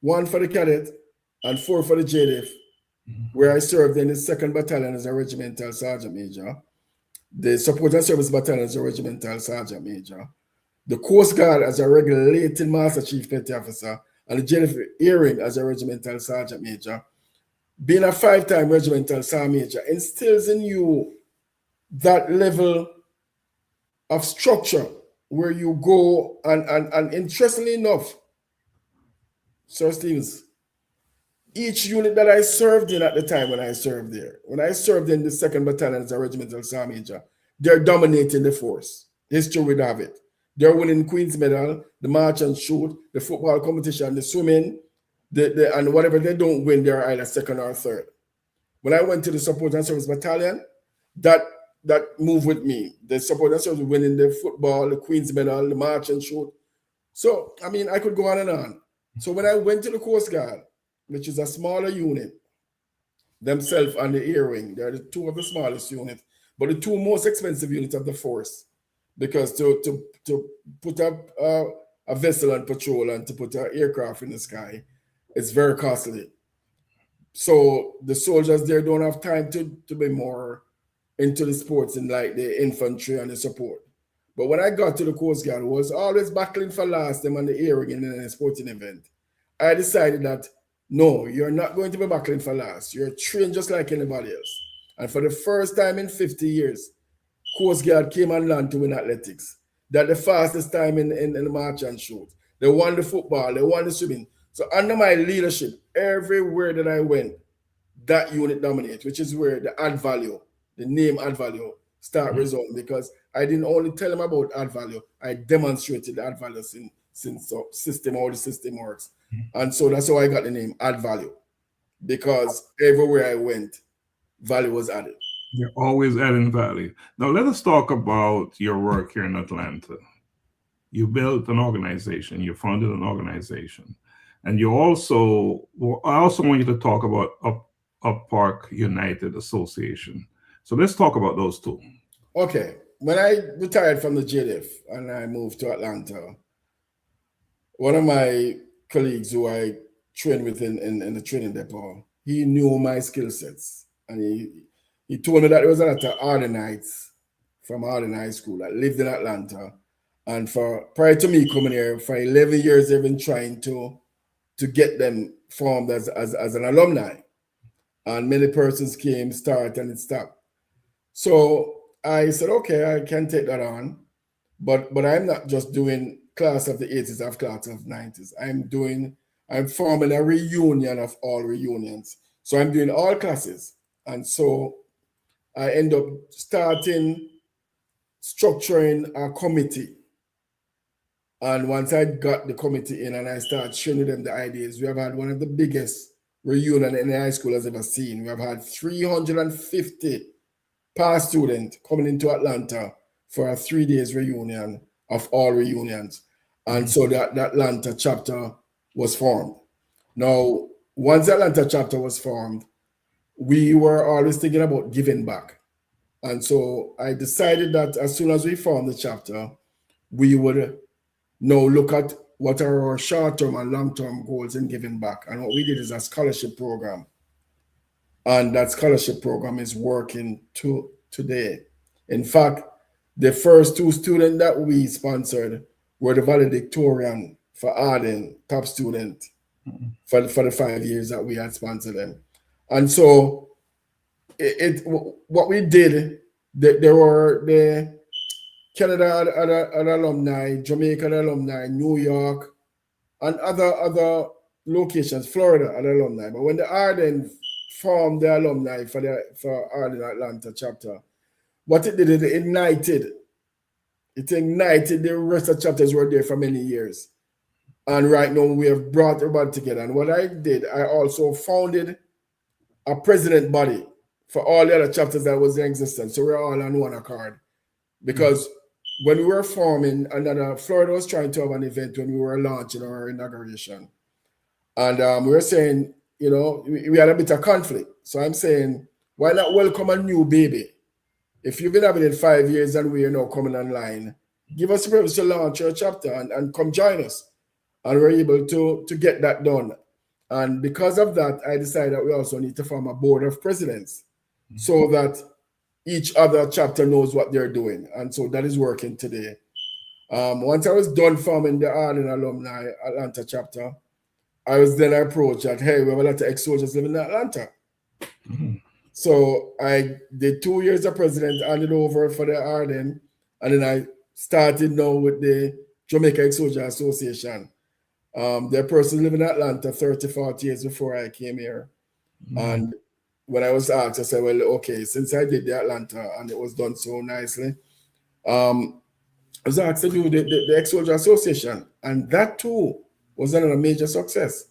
1 for the cadet and 4 for the JDF, where I served in the 2nd Battalion as a regimental sergeant major, the Support and Service Battalion as a regimental sergeant major, the Coast Guard as a regulating Master Chief Petty Officer, and the JDF hearing as a regimental sergeant major. Being a 5-time regimental sergeant major instills in you that level of structure where you go and interestingly enough, Sir Stevens, each unit that I served in at the time when I served there, when I served in the 2nd Battalion as a regimental sergeant major, they're dominating the force. History would have it. They're winning Queen's Medal, the march and shoot, the football competition, the swimming, and whatever they don't win, they're either 2nd or 3rd. When I went to the Support and Service Battalion, that moved with me. The Support and Service winning the football, the Queen's Medal, the march and shoot. So, I could go on and on. So when I went to the Coast Guard, which is a smaller unit, themselves and the Air Wing, they're the 2 of the smallest units, but the 2 most expensive units of the force, because to put up a vessel on patrol and to put an aircraft in the sky, it's very costly. So the soldiers there don't have time to be more into the sports and like the infantry and the support. But when I got to the Coast Guard, was always battling for last them on the airing in a sporting event. I decided that, no, you're not going to be battling for last. You're trained just like anybody else. And for the first time in 50 years, Coast Guard came and learned to win athletics. That the fastest time in the march and shoot. They won the football, they won the swimming. So under my leadership, everywhere that I went, that unit dominates, which is where the add value, the name add value, start resulting, because I didn't only tell them about add value, I demonstrated the add value since the system, how the system works. And so that's how I got the name add value, because everywhere I went, value was added. You're always adding value. Now let us talk about your work here in Atlanta. You built an organization, you founded an organization, and you also, I also want you to talk about Up Park United Association. So let's talk about those two. Okay. When I retired from the JDF and I moved to Atlanta, one of my colleagues who I trained with in the training depot, he knew my skill sets. And he told me that there was a lot of Ardenites from Arden High School that lived in Atlanta. And prior to me coming here, for 11 years, they've been trying to get them formed as an alumni. And many persons came, started, and it stopped. So I said, okay, I can take that on. But I'm not just doing class of the 80s of class of 90s. I'm forming a reunion of all reunions. So I'm doing all classes. And so I end up structuring a committee. And once I got the committee in and I started showing them the ideas, we have had one of the biggest reunion any high school has ever seen. We have had 350 past students coming into Atlanta for a 3 days reunion of all reunions. And so that Atlanta chapter was formed. Now, once the Atlanta chapter was formed, we were always thinking about giving back. And so I decided that as soon as we formed the chapter, we would now look at what are our short-term and long-term goals in giving back. And what we did is a scholarship program. And that scholarship program is working today. In fact, the first 2 students that we sponsored were the valedictorian for Arden, top student, for the 5 years that we had sponsored them. And so what we did, there were the Canada had alumni, Jamaica had alumni, New York, and other locations, Florida had alumni. But when the Arden formed the alumni for Arden Atlanta chapter, what it did, it ignited the rest of the chapters were there for many years. And right now we have brought everybody together. And what I did, I also founded a president body for all the other chapters that was in existence. So we're all on one accord. Because when we were forming, Florida was trying to have an event when we were launching our inauguration. And we were saying, we had a bit of conflict. So I'm saying, why not welcome a new baby? If you've been having it 5 years and we are now coming online, give us a privilege to launch your chapter and come join us. And we're able to get that done. And because of that, I decided that we also need to form a board of presidents so that each other chapter knows what they're doing. And so that is working today. Once I was done forming the Arden Alumni Atlanta chapter, I was then approached that, hey, we have a lot of ex-soldiers living in Atlanta. So I did 2 years as president, handed over for the Arden, and then I started now with the Jamaica Ex-Soldier Association. There are persons living in Atlanta 30, 40 years before I came here. And when I was asked, I said, well, okay, since I did the Atlanta and it was done so nicely, I was asked to do the Ex-Soldier Association. And that too was another major success.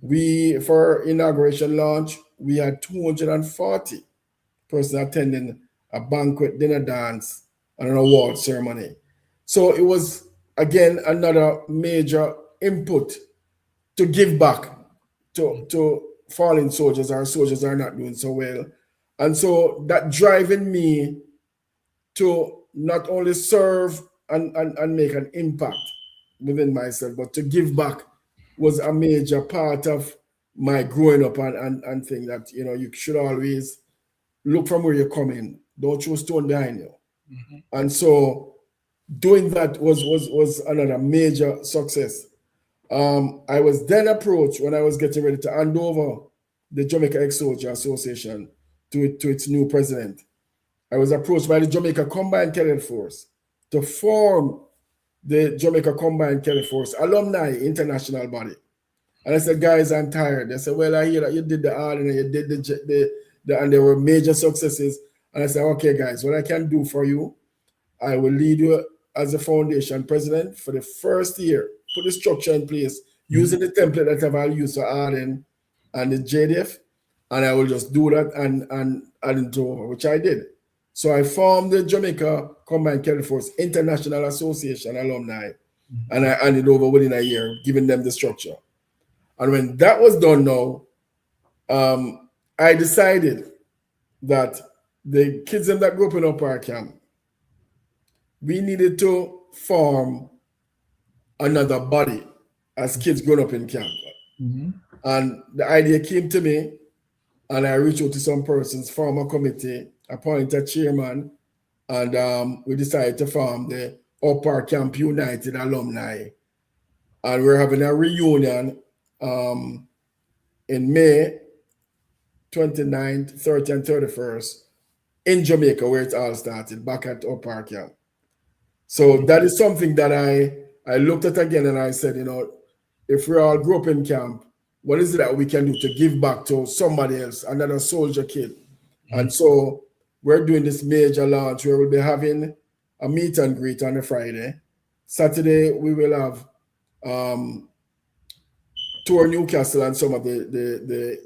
For inauguration launch, we had 240 persons attending a banquet, dinner dance, and an award ceremony. So it was, again, another major input to give back to fallen soldiers. Our soldiers are not doing so well. And so that driving me to not only serve and make an impact within myself, but to give back was a major part of my growing up and think that, you should always look from where you're coming. Don't throw stone behind you. And so doing that was another major success. I was then approached when I was getting ready to hand over the Jamaica Ex-Soldier Association to its new president. I was approached by the Jamaica Combined Cadet Force to form the Jamaica Combined Cadet Force alumni international body. And I said, guys, I'm tired. They said, well, I hear that you did the art and you did and there were major successes. And I said, okay, guys, what I can do for you, I will lead you as a foundation president for the first year, put the structure in place, using the template that I've used for Arden and the JDF, and I will just do that and add it over, which I did. So I formed the Jamaica Combined Cadet Force International Association alumni, and I handed over within a year, giving them the structure. And when that was done now, I decided that the kids that grew up in our camp, we needed to form another body as kids growing up in camp. And the idea came to me, and I reached out to some persons, form a committee, appoint a chairman, and we decided to form the Upper Camp United Alumni. And we're having a reunion in May 29th, 30th, and 31st in Jamaica, where it all started, back at Upper Camp. So that is something that I looked at again, and I said, you know, if we all grew up in camp, what is it that we can do to give back to somebody else, another soldier kid? And so we're doing this major launch where we'll be having a meet and greet on a Friday. Saturday, we will have tour Newcastle and some of the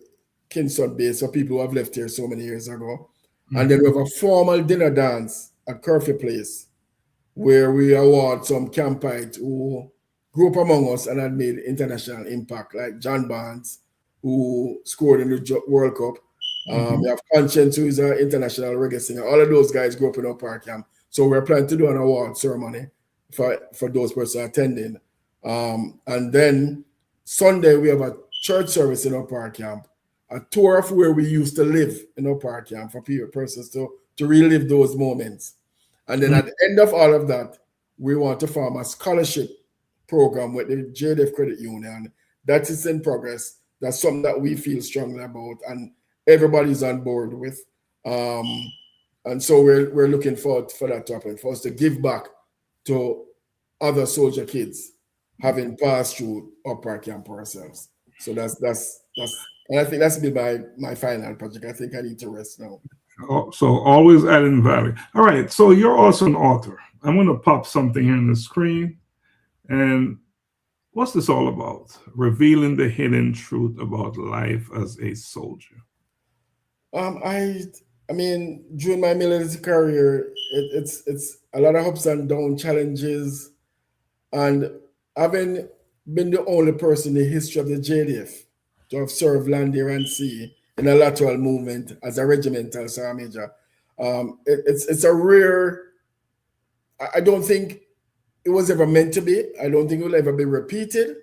Kingston base for people who have left here so many years ago. And then we have a formal dinner dance at Curfew Place, where we award some campites who grew up among us and had made international impact, like John Barnes, who scored in the World Cup. We have Conscience, who is an international reggae singer. All of those guys grew up in our park camp. So we're planning to do an award ceremony for those persons attending. And then Sunday, we have a church service in our park camp, a tour of where we used to live in our park camp for persons to relive those moments. And then at the end of all of that, we want to form a scholarship program with the JDF Credit Union. That is in progress. That's something that we feel strongly about and everybody's on board with. And so we're looking forward for that to happen, for us to give back to other soldier kids having passed through Upper Camp ourselves. So that's and I think that's been my final project. I think I need to rest now. So always adding value. All right. So you're also an author. I'm going to pop something here on the screen. And what's this all about? Revealing the hidden truth about life as a soldier. I mean, during my military career, it's a lot of ups and downs, challenges, and having been the only person in the history of the JDF to have served land, air, and sea in a lateral movement as a regimental sergeant major. It's a rare. I don't think it was ever meant to be. I don't think it will ever be repeated,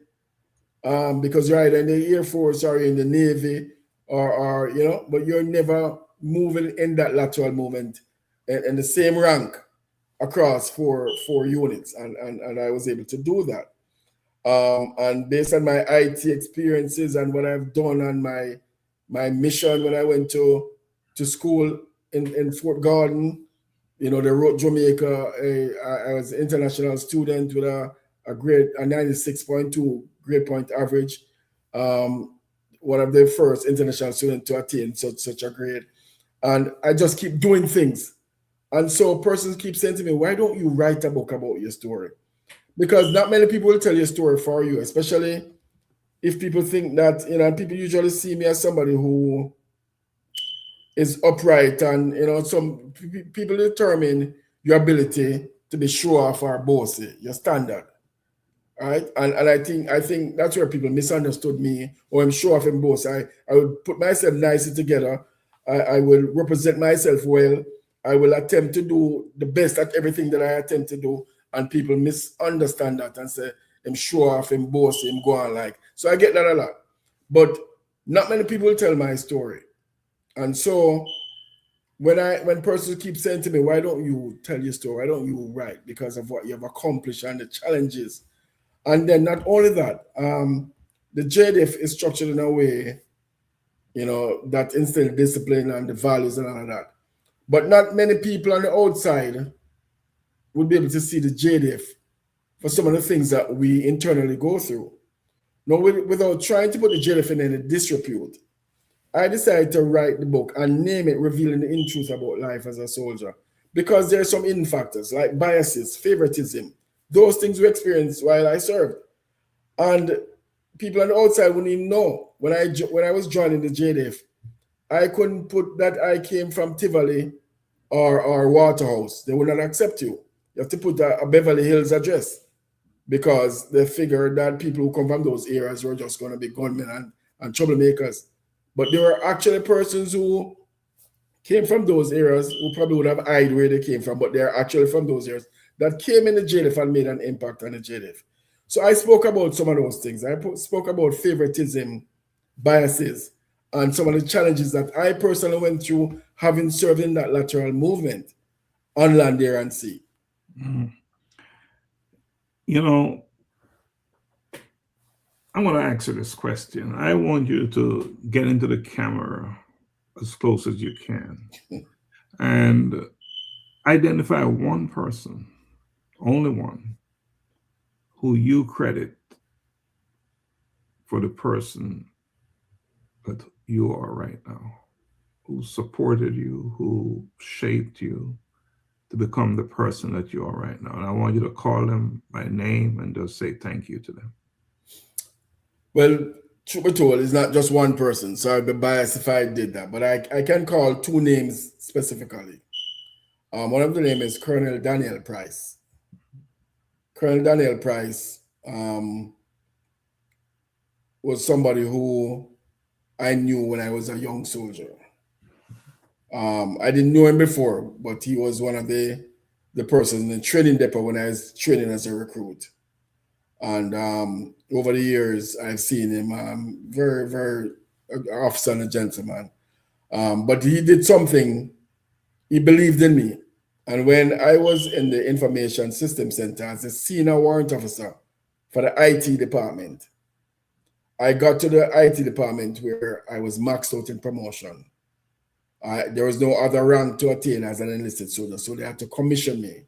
because you're either in the Air Force or in the Navy, or you know, but you're never moving in that lateral movement in the same rank across four units, and I was able to do that. And based on my IT experiences and what I've done on my mission when I went to school in Fort Gordon, you know, they wrote Jamaica. I was an international student with a 96.2 grade point average. One of the first international students to attain such a grade. And I just keep doing things. And so persons keep saying to me, why don't you write a book about your story? Because not many people will tell your story for you, especially if people think that, you know, people usually see me as somebody who is upright, and, you know, some people determine your ability to be show off or bossy, your standard. Right? And I think that's where people misunderstood me, or I'm show off and bossy. I would put myself nicely together. I will represent myself well. I will attempt to do the best at everything that I attempt to do. And people misunderstand that and say, I'm show off, I'm bossy, I'm go on like. So I get that a lot. But not many people tell my story. And so when persons keep saying to me, why don't you tell your story? Why don't you write? Because of what you have accomplished and the challenges. And then not only that, the JDF is structured in a way, you know, that instills discipline and the values and all of that. But not many people on the outside would be able to see the JDF for some of the things that we internally go through. Now, without trying to put the JDF in any disrepute, I decided to write the book and name it Revealing the In Truth About Life as a Soldier, because there are some hidden factors like biases, favoritism, those things we experienced while I served. And people on the outside wouldn't even know. When I was joining the JDF, I couldn't put that I came from Tivoli or Waterhouse. They would not accept you. You have to put a Beverly Hills address, because they figured that people who come from those areas were just going to be gunmen and troublemakers. But there were actually persons who came from those areas who probably would have hid where they came from, but they're actually from those areas that came in the JDF and made an impact on the JDF. So I spoke about some of those things. I spoke about favoritism, biases, and some of the challenges that I personally went through having served in that lateral movement on land, air, and sea. Mm. You know, I'm going to answer this question. I want you to get into the camera as close as you can and identify one person, only one, who you credit for the person that you are right now, who supported you, who shaped you to become the person that you are right now. And I want you to call them by name and just say thank you to them. Well, truth be told, it's not just one person, so I'd be biased if I did that. But I can call two names specifically. One of the names is Colonel Daniel Price. Colonel Daniel Price was somebody who I knew when I was a young soldier. I didn't know him before, but he was one of the persons in the training depot when I was training as a recruit. And over the years, I've seen him very, very officer and a gentleman. But he did something. He believed in me. And when I was in the Information System Center as a senior warrant officer for the IT department, I got to the IT department where I was maxed out in promotion. There was no other rank to attain as an enlisted soldier, so they had to commission me.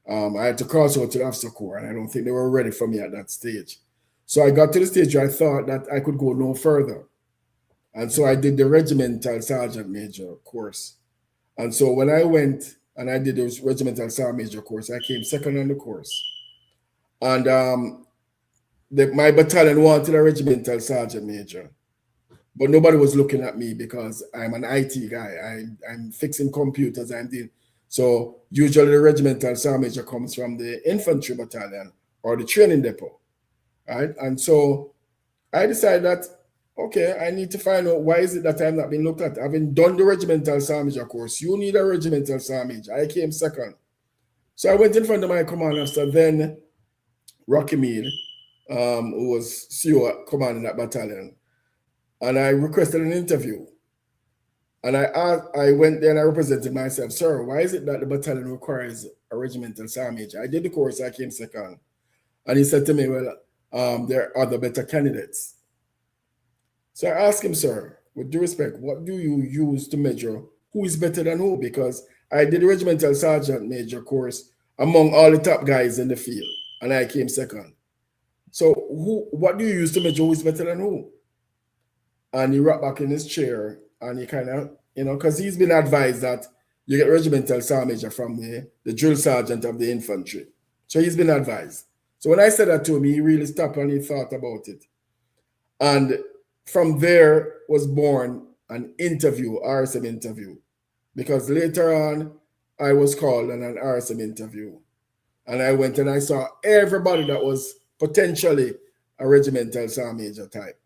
I had to cross over to the officer corps, and I don't think they were ready for me at that stage. So I got to the stage where I thought that I could go no further. And so I did the regimental sergeant major course. And so when I went and I did the regimental sergeant major course, I came second on the course. And my battalion wanted a regimental sergeant major, but nobody was looking at me because I'm an IT guy. I'm fixing computers. So usually the regimental sergeant major comes from the infantry battalion or the training depot, right? And so I decided that, okay, I need to find out why is it that I'm not being looked at. Having done the regimental sergeant major course, you need a regimental sergeant major. I came second. So I went in front of my command officer, then Rocky Mead, who was CO commanding that battalion, and I requested an interview. And I went there and I represented myself. Sir, why is it that the battalion requires a regimental sergeant major? I did the course, I came second. And he said to me, well, there are other better candidates. So I asked him, sir, with due respect, what do you use to measure who is better than who? Because I did the regimental sergeant major course among all the top guys in the field, and I came second. So what do you use to measure who is better than who? And he rocked back in his chair, and he kind of, because he's been advised that you get regimental sergeant major from the drill sergeant of the infantry. So he's been advised. So when I said that to him, he really stopped and he thought about it. And from there was born an interview, RSM interview, because later on I was called on an RSM interview. And I went and I saw everybody that was potentially a regimental sergeant major type.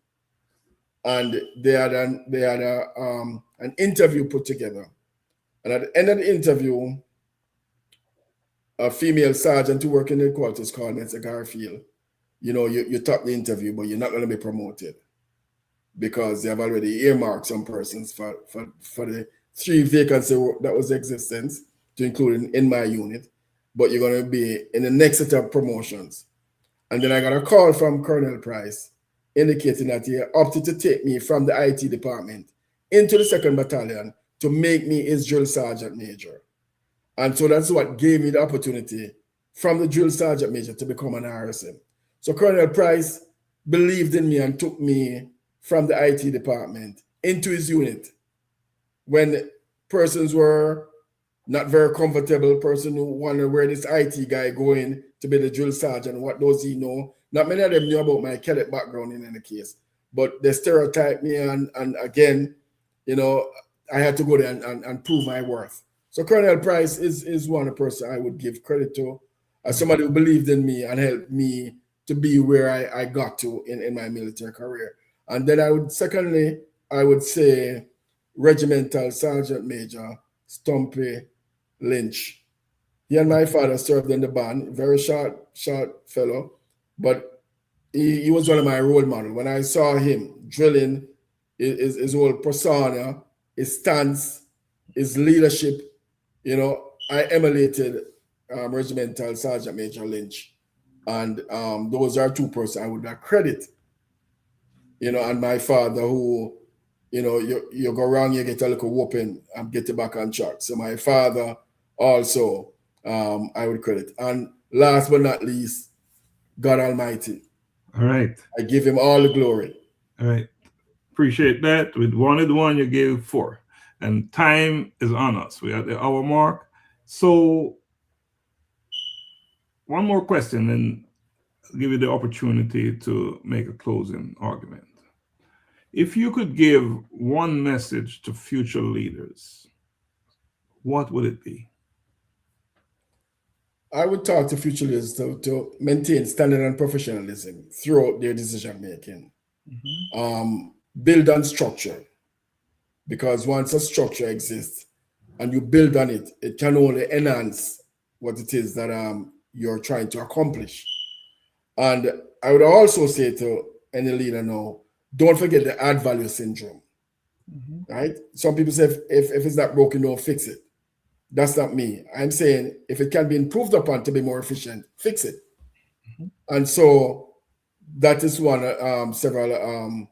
And they had an interview put together. And at the end of the interview, a female sergeant who worked in the headquarters called me and said, Garfield, you topped the interview, but you're not going to be promoted because they have already earmarked some persons for the 3 vacancies that was existence, to include in my unit, but you're going to be in the next set of promotions. And then I got a call from Colonel Price indicating that he opted to take me from the IT department into the 2nd Battalion to make me his drill sergeant major. And so that's what gave me the opportunity from the drill sergeant major to become an RSM. So Colonel Price believed in me and took me from the IT department into his unit when persons were not very comfortable, person who wonder where this IT guy going to be the drill sergeant, what does he know? Not many of them knew about my cadet background in any case, but they stereotyped me, and again, you know, I had to go there and prove my worth. So Colonel Price is one person I would give credit to, as somebody who believed in me and helped me to be where I got to in my military career. And then secondly, I would say Regimental Sergeant Major Stumpy Lynch. He and my father served in the band, very short fellow, but he was one of my role models. When I saw him drilling, his whole persona, his stance, his leadership, you know, I emulated Regimental Sergeant Major Lynch. And those are two persons I would credit, you know, and my father who, you know, you go wrong, you get a little whooping and get it back on track. So my father also, I would credit. And last but not least, God Almighty. All right. I give him all the glory. All right. Appreciate that. We wanted one, you gave 4. And time is on us. We are at the hour mark. So one more question, and I'll give you the opportunity to make a closing argument. If you could give one message to future leaders, what would it be? I would talk to future leaders to maintain standard and professionalism throughout their decision making. Build on structure, because once a structure exists and you build on it, it can only enhance what it is that you're trying to accomplish. And I would also say to any leader now, don't forget the add value syndrome, right? Some people say if it's not broken, don't fix it. That's not me. I'm saying if it can be improved upon to be more efficient, fix it. And so that is one several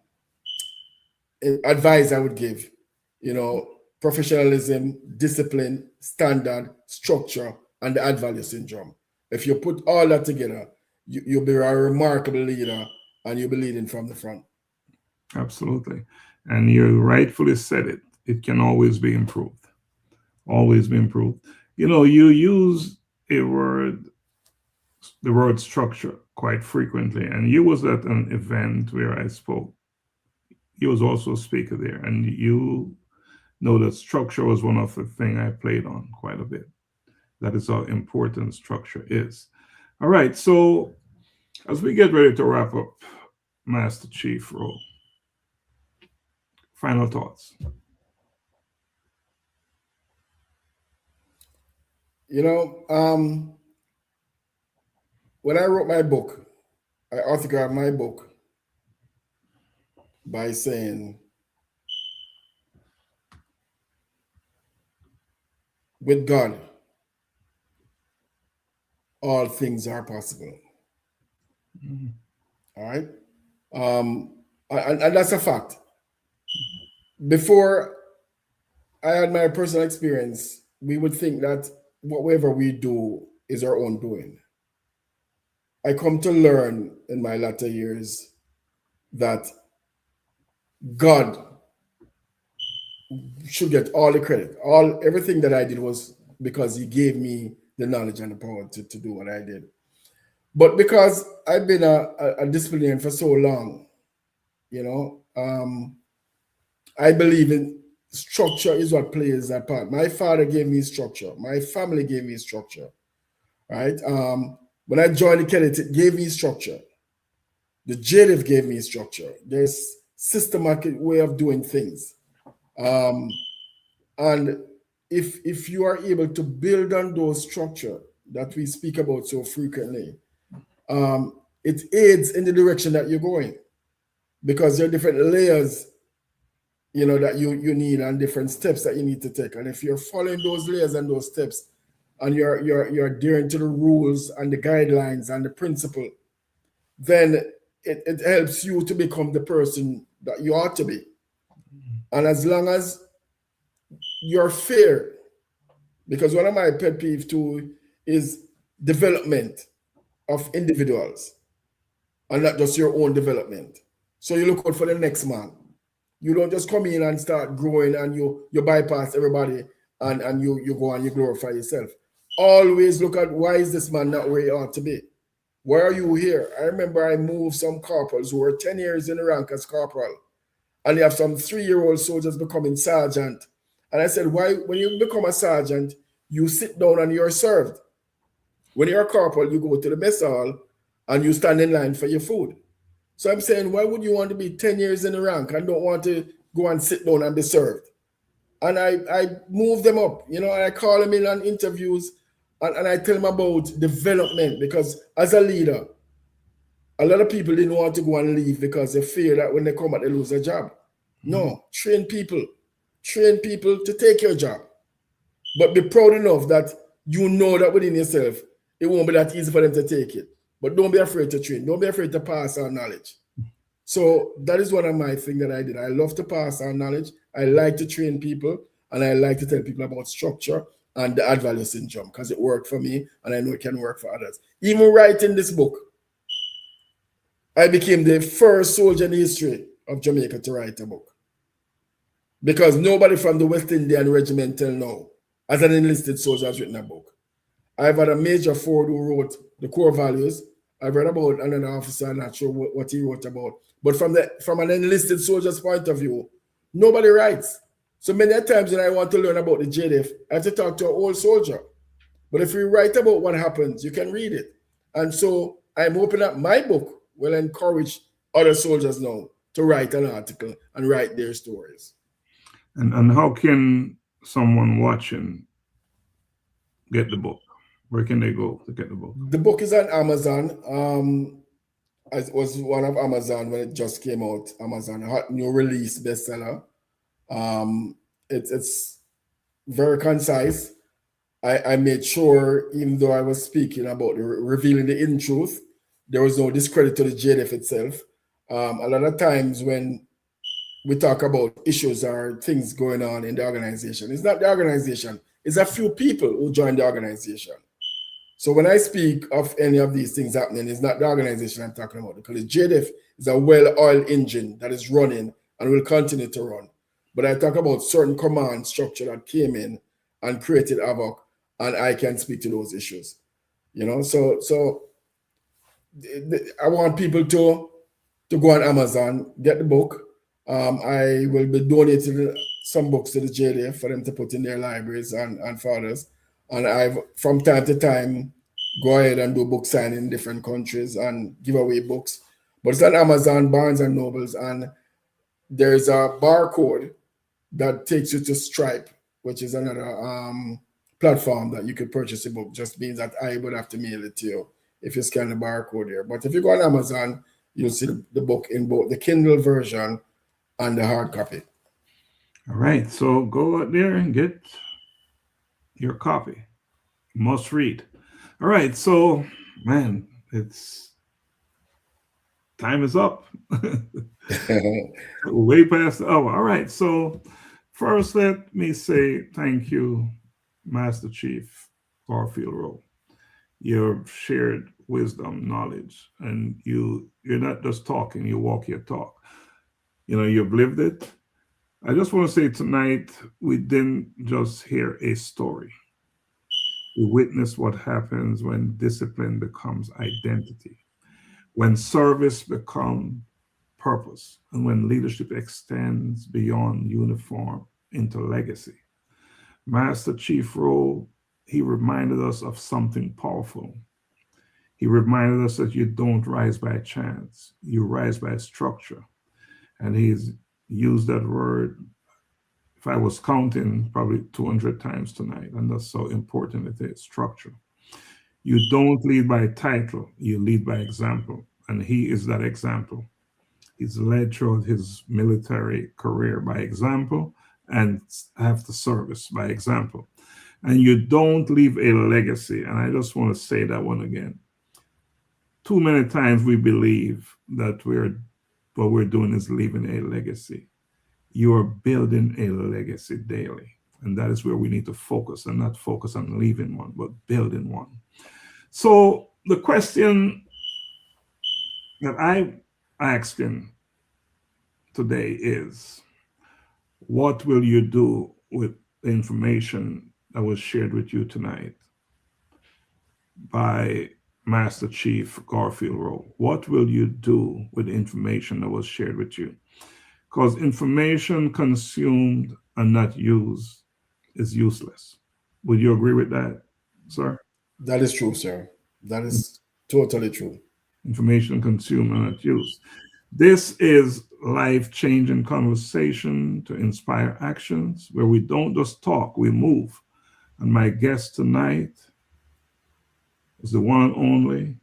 advice I would give, you know, professionalism, discipline, standard, structure, and the add value syndrome. If you put all that together, you'll be a remarkable leader and you'll be leading from the front. Absolutely. And you rightfully said it. It can always be improved. Always be improved. You know, you use the word structure quite frequently. And you was at an event where I spoke. You was also a speaker there. And you know that structure was one of the things I played on quite a bit. That is how important structure is. All right. So as we get ready to wrap up, Master Chief Rowe, final thoughts. You know, when I wrote my book, I autographed my book by saying, with God, all things are possible. All right. And that's a fact. Before I had my personal experience, we would think that whatever we do is our own doing. I come to learn in my latter years that God should get all the credit. Everything that I did was because he gave me the knowledge and the power to do what I did. But because I've been a disciplinarian for so long, you know, I believe in structure is what plays a part. My father gave me structure. My family gave me structure, right? When I joined the cadet, it gave me structure. The JDF gave me structure. There's systematic way of doing things. And if you are able to build on those structure that we speak about so frequently, it aids in the direction that you're going, because there are different layers, you know, that you need, and different steps that you need to take. And if you're following those layers and those steps, and you're adhering to the rules and the guidelines and the principle, then it helps you to become the person that you ought to be. And as long as you're fair. Because one of my pet peeves too is development of individuals and not just your own development. So you look out for the next man. You don't just come in and start growing and you bypass everybody and you go and you glorify yourself. Always look at, why is this man not where he ought to be? Why are you here? I remember I moved some corporals who were 10 years in the rank as corporal, and you have some 3-year-old soldiers becoming sergeant. And I said, why, when you become a sergeant, you sit down and you're served. When you're a corporal, you go to the mess hall and you stand in line for your food. So I'm saying, why would you want to be 10 years in the rank and don't want to go and sit down and be served? And I move them up, you know, I call them in on interviews and I tell them about development, because as a leader, a lot of people didn't want to go and leave because they fear that when they come out, they lose their job. No, train people to take your job. But be proud enough that you know that within yourself, it won't be that easy for them to take it. But don't be afraid to train. Don't be afraid to pass on knowledge. So that is one of my things that I did. I love to pass on knowledge. I like to train people, and I like to tell people about structure and the add value syndrome, because it worked for me and I know it can work for others. Even writing this book, I became the first soldier in the history of Jamaica to write a book, because nobody from the West Indian Regiment till now, as an enlisted soldier, has written a book. I've had a Major Ford who wrote the core values. I've read about another officer, I'm not sure what he wrote about. But from an enlisted soldier's point of view, nobody writes. So many times when I want to learn about the JDF, I have to talk to an old soldier. But if you write about what happens, you can read it. And so I'm hoping that my book will encourage other soldiers now to write an article and write their stories. And how can someone watching get the book? Where can they go to get the book? The book is on Amazon. It was one of Amazon when it just came out. Amazon, hot new release bestseller. It's very concise. I made sure, even though I was speaking about revealing the hidden truth, there was no discredit to the JDF itself. A lot of times when we talk about issues or things going on in the organization, it's not the organization, it's a few people who join the organization. So when I speak of any of these things happening, it's not the organization I'm talking about, because the JDF is a well-oiled engine that is running and will continue to run. But I talk about certain command structure that came in and created havoc, and I can speak to those issues. You know, so I want people to go on Amazon, get the book. I will be donating some books to the JDF for them to put in their libraries and for others. And I've, from time to time, go ahead and do book signing in different countries and give away books. But it's on Amazon, Barnes and Nobles, and there's a barcode that takes you to Stripe, which is another platform that you could purchase a book. Just means that I would have to mail it to you if you scan the barcode there. But if you go on Amazon, you'll see the book in both the Kindle version and the hard copy. All right, so go out there and get your copy. Must read. All right, so man, it's time is up. Way past the hour. All right, so first let me say thank you, Master Chief Garfield Rowe. You've shared wisdom, knowledge, and you're not just talking, you walk your talk. You know, you've lived it. I just want to say tonight, we didn't just hear a story. We witnessed what happens when discipline becomes identity, when service becomes purpose, and when leadership extends beyond uniform into legacy. Master Chief Rowe, he reminded us of something powerful. He reminded us that you don't rise by chance, you rise by structure. And he's used that word, if I was counting, probably 200 times tonight. And that's so important it is, structure. You don't lead by title, you lead by example. And he is that example. He's led throughout his military career by example and after service by example. And you don't leave a legacy. And I just want to say that one again. Too many times we believe that what we're doing is leaving a legacy. You are building a legacy daily. And that is where we need to focus, and not focus on leaving one, but building one. So the question that I asked him today is, what will you do with the information that was shared with you tonight by Master Chief Garfield Rowe? What will you do with the information that was shared with you? Because information consumed and not used is useless. Would you agree with that, sir? That is true, sir. That is totally true. Information consumed and not used. This is life-changing conversation to inspire actions, where we don't just talk, we move. And my guest tonight is the one and only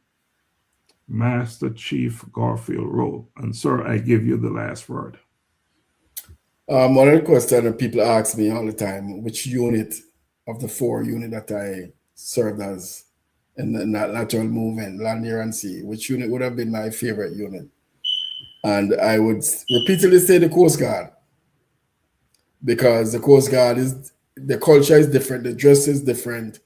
Master Chief Garfield Rowe. And sir, I give you the last word. One of the questions that people ask me all the time, which unit of the 4 unit that I served as in the lateral movement, land, air, and sea, which unit would have been my favorite unit? And I would repeatedly say the Coast Guard, because the Coast Guard is, the culture is different, the dress is different,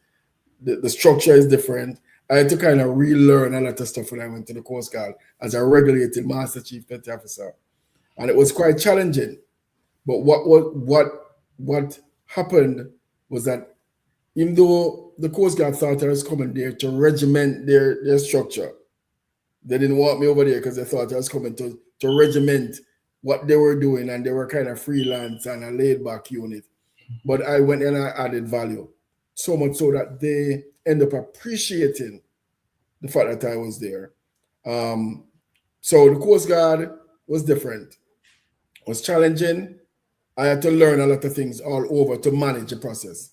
the structure is different. I had to kind of relearn a lot of stuff when I went to the Coast Guard as a regulated Master Chief Petty Officer. And it was quite challenging. But what happened was that even though the Coast Guard thought I was coming there to regiment their structure, they didn't want me over there because they thought I was coming to regiment what they were doing, and they were kind of freelance and a laid-back unit. But I went and I added value, so much so that they end up appreciating the fact that I was there. So the Coast Guard was different, was challenging. I had to learn a lot of things all over to manage the process.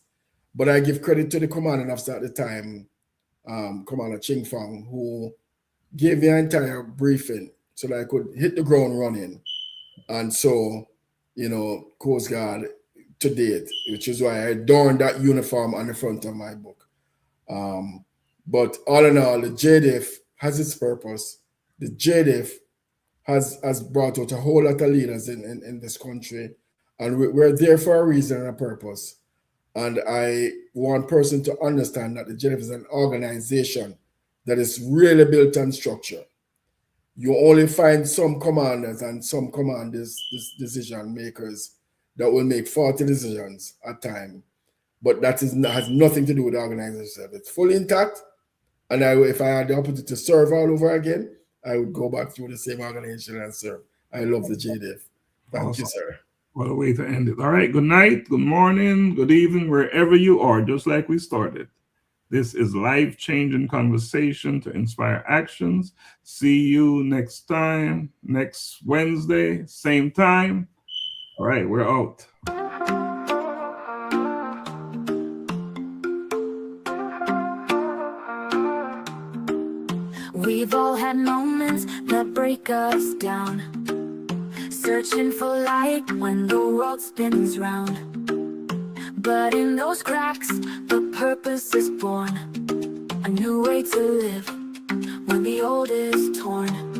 But I give credit to the commanding officer at the time, Commander Ching Fang, who gave the entire briefing so that I could hit the ground running. And so, Coast Guard to date, which is why I adorned that uniform on the front of my book. But all in all, the JDF has its purpose. The JDF has brought out a whole lot of leaders in this country. And we're there for a reason and a purpose. And I want person to understand that the JDF is an organization that is really built on structure. You only find some commanders and some decision makers that will make 40 decisions at a time. But that has nothing to do with the organization. It's fully intact. And if I had the opportunity to serve all over again, I would go back through the same organization and serve. I love the JDF. Thank you, sir. What a way to end it. All right. Good night, good morning, good evening, wherever you are, just like we started. This is life-changing conversation to inspire actions. See you next time, next Wednesday, same time. All right, we're out. We've all had moments that break us down, searching for light when the world spins round. But in those cracks, the purpose is born, a new way to live when the old is torn.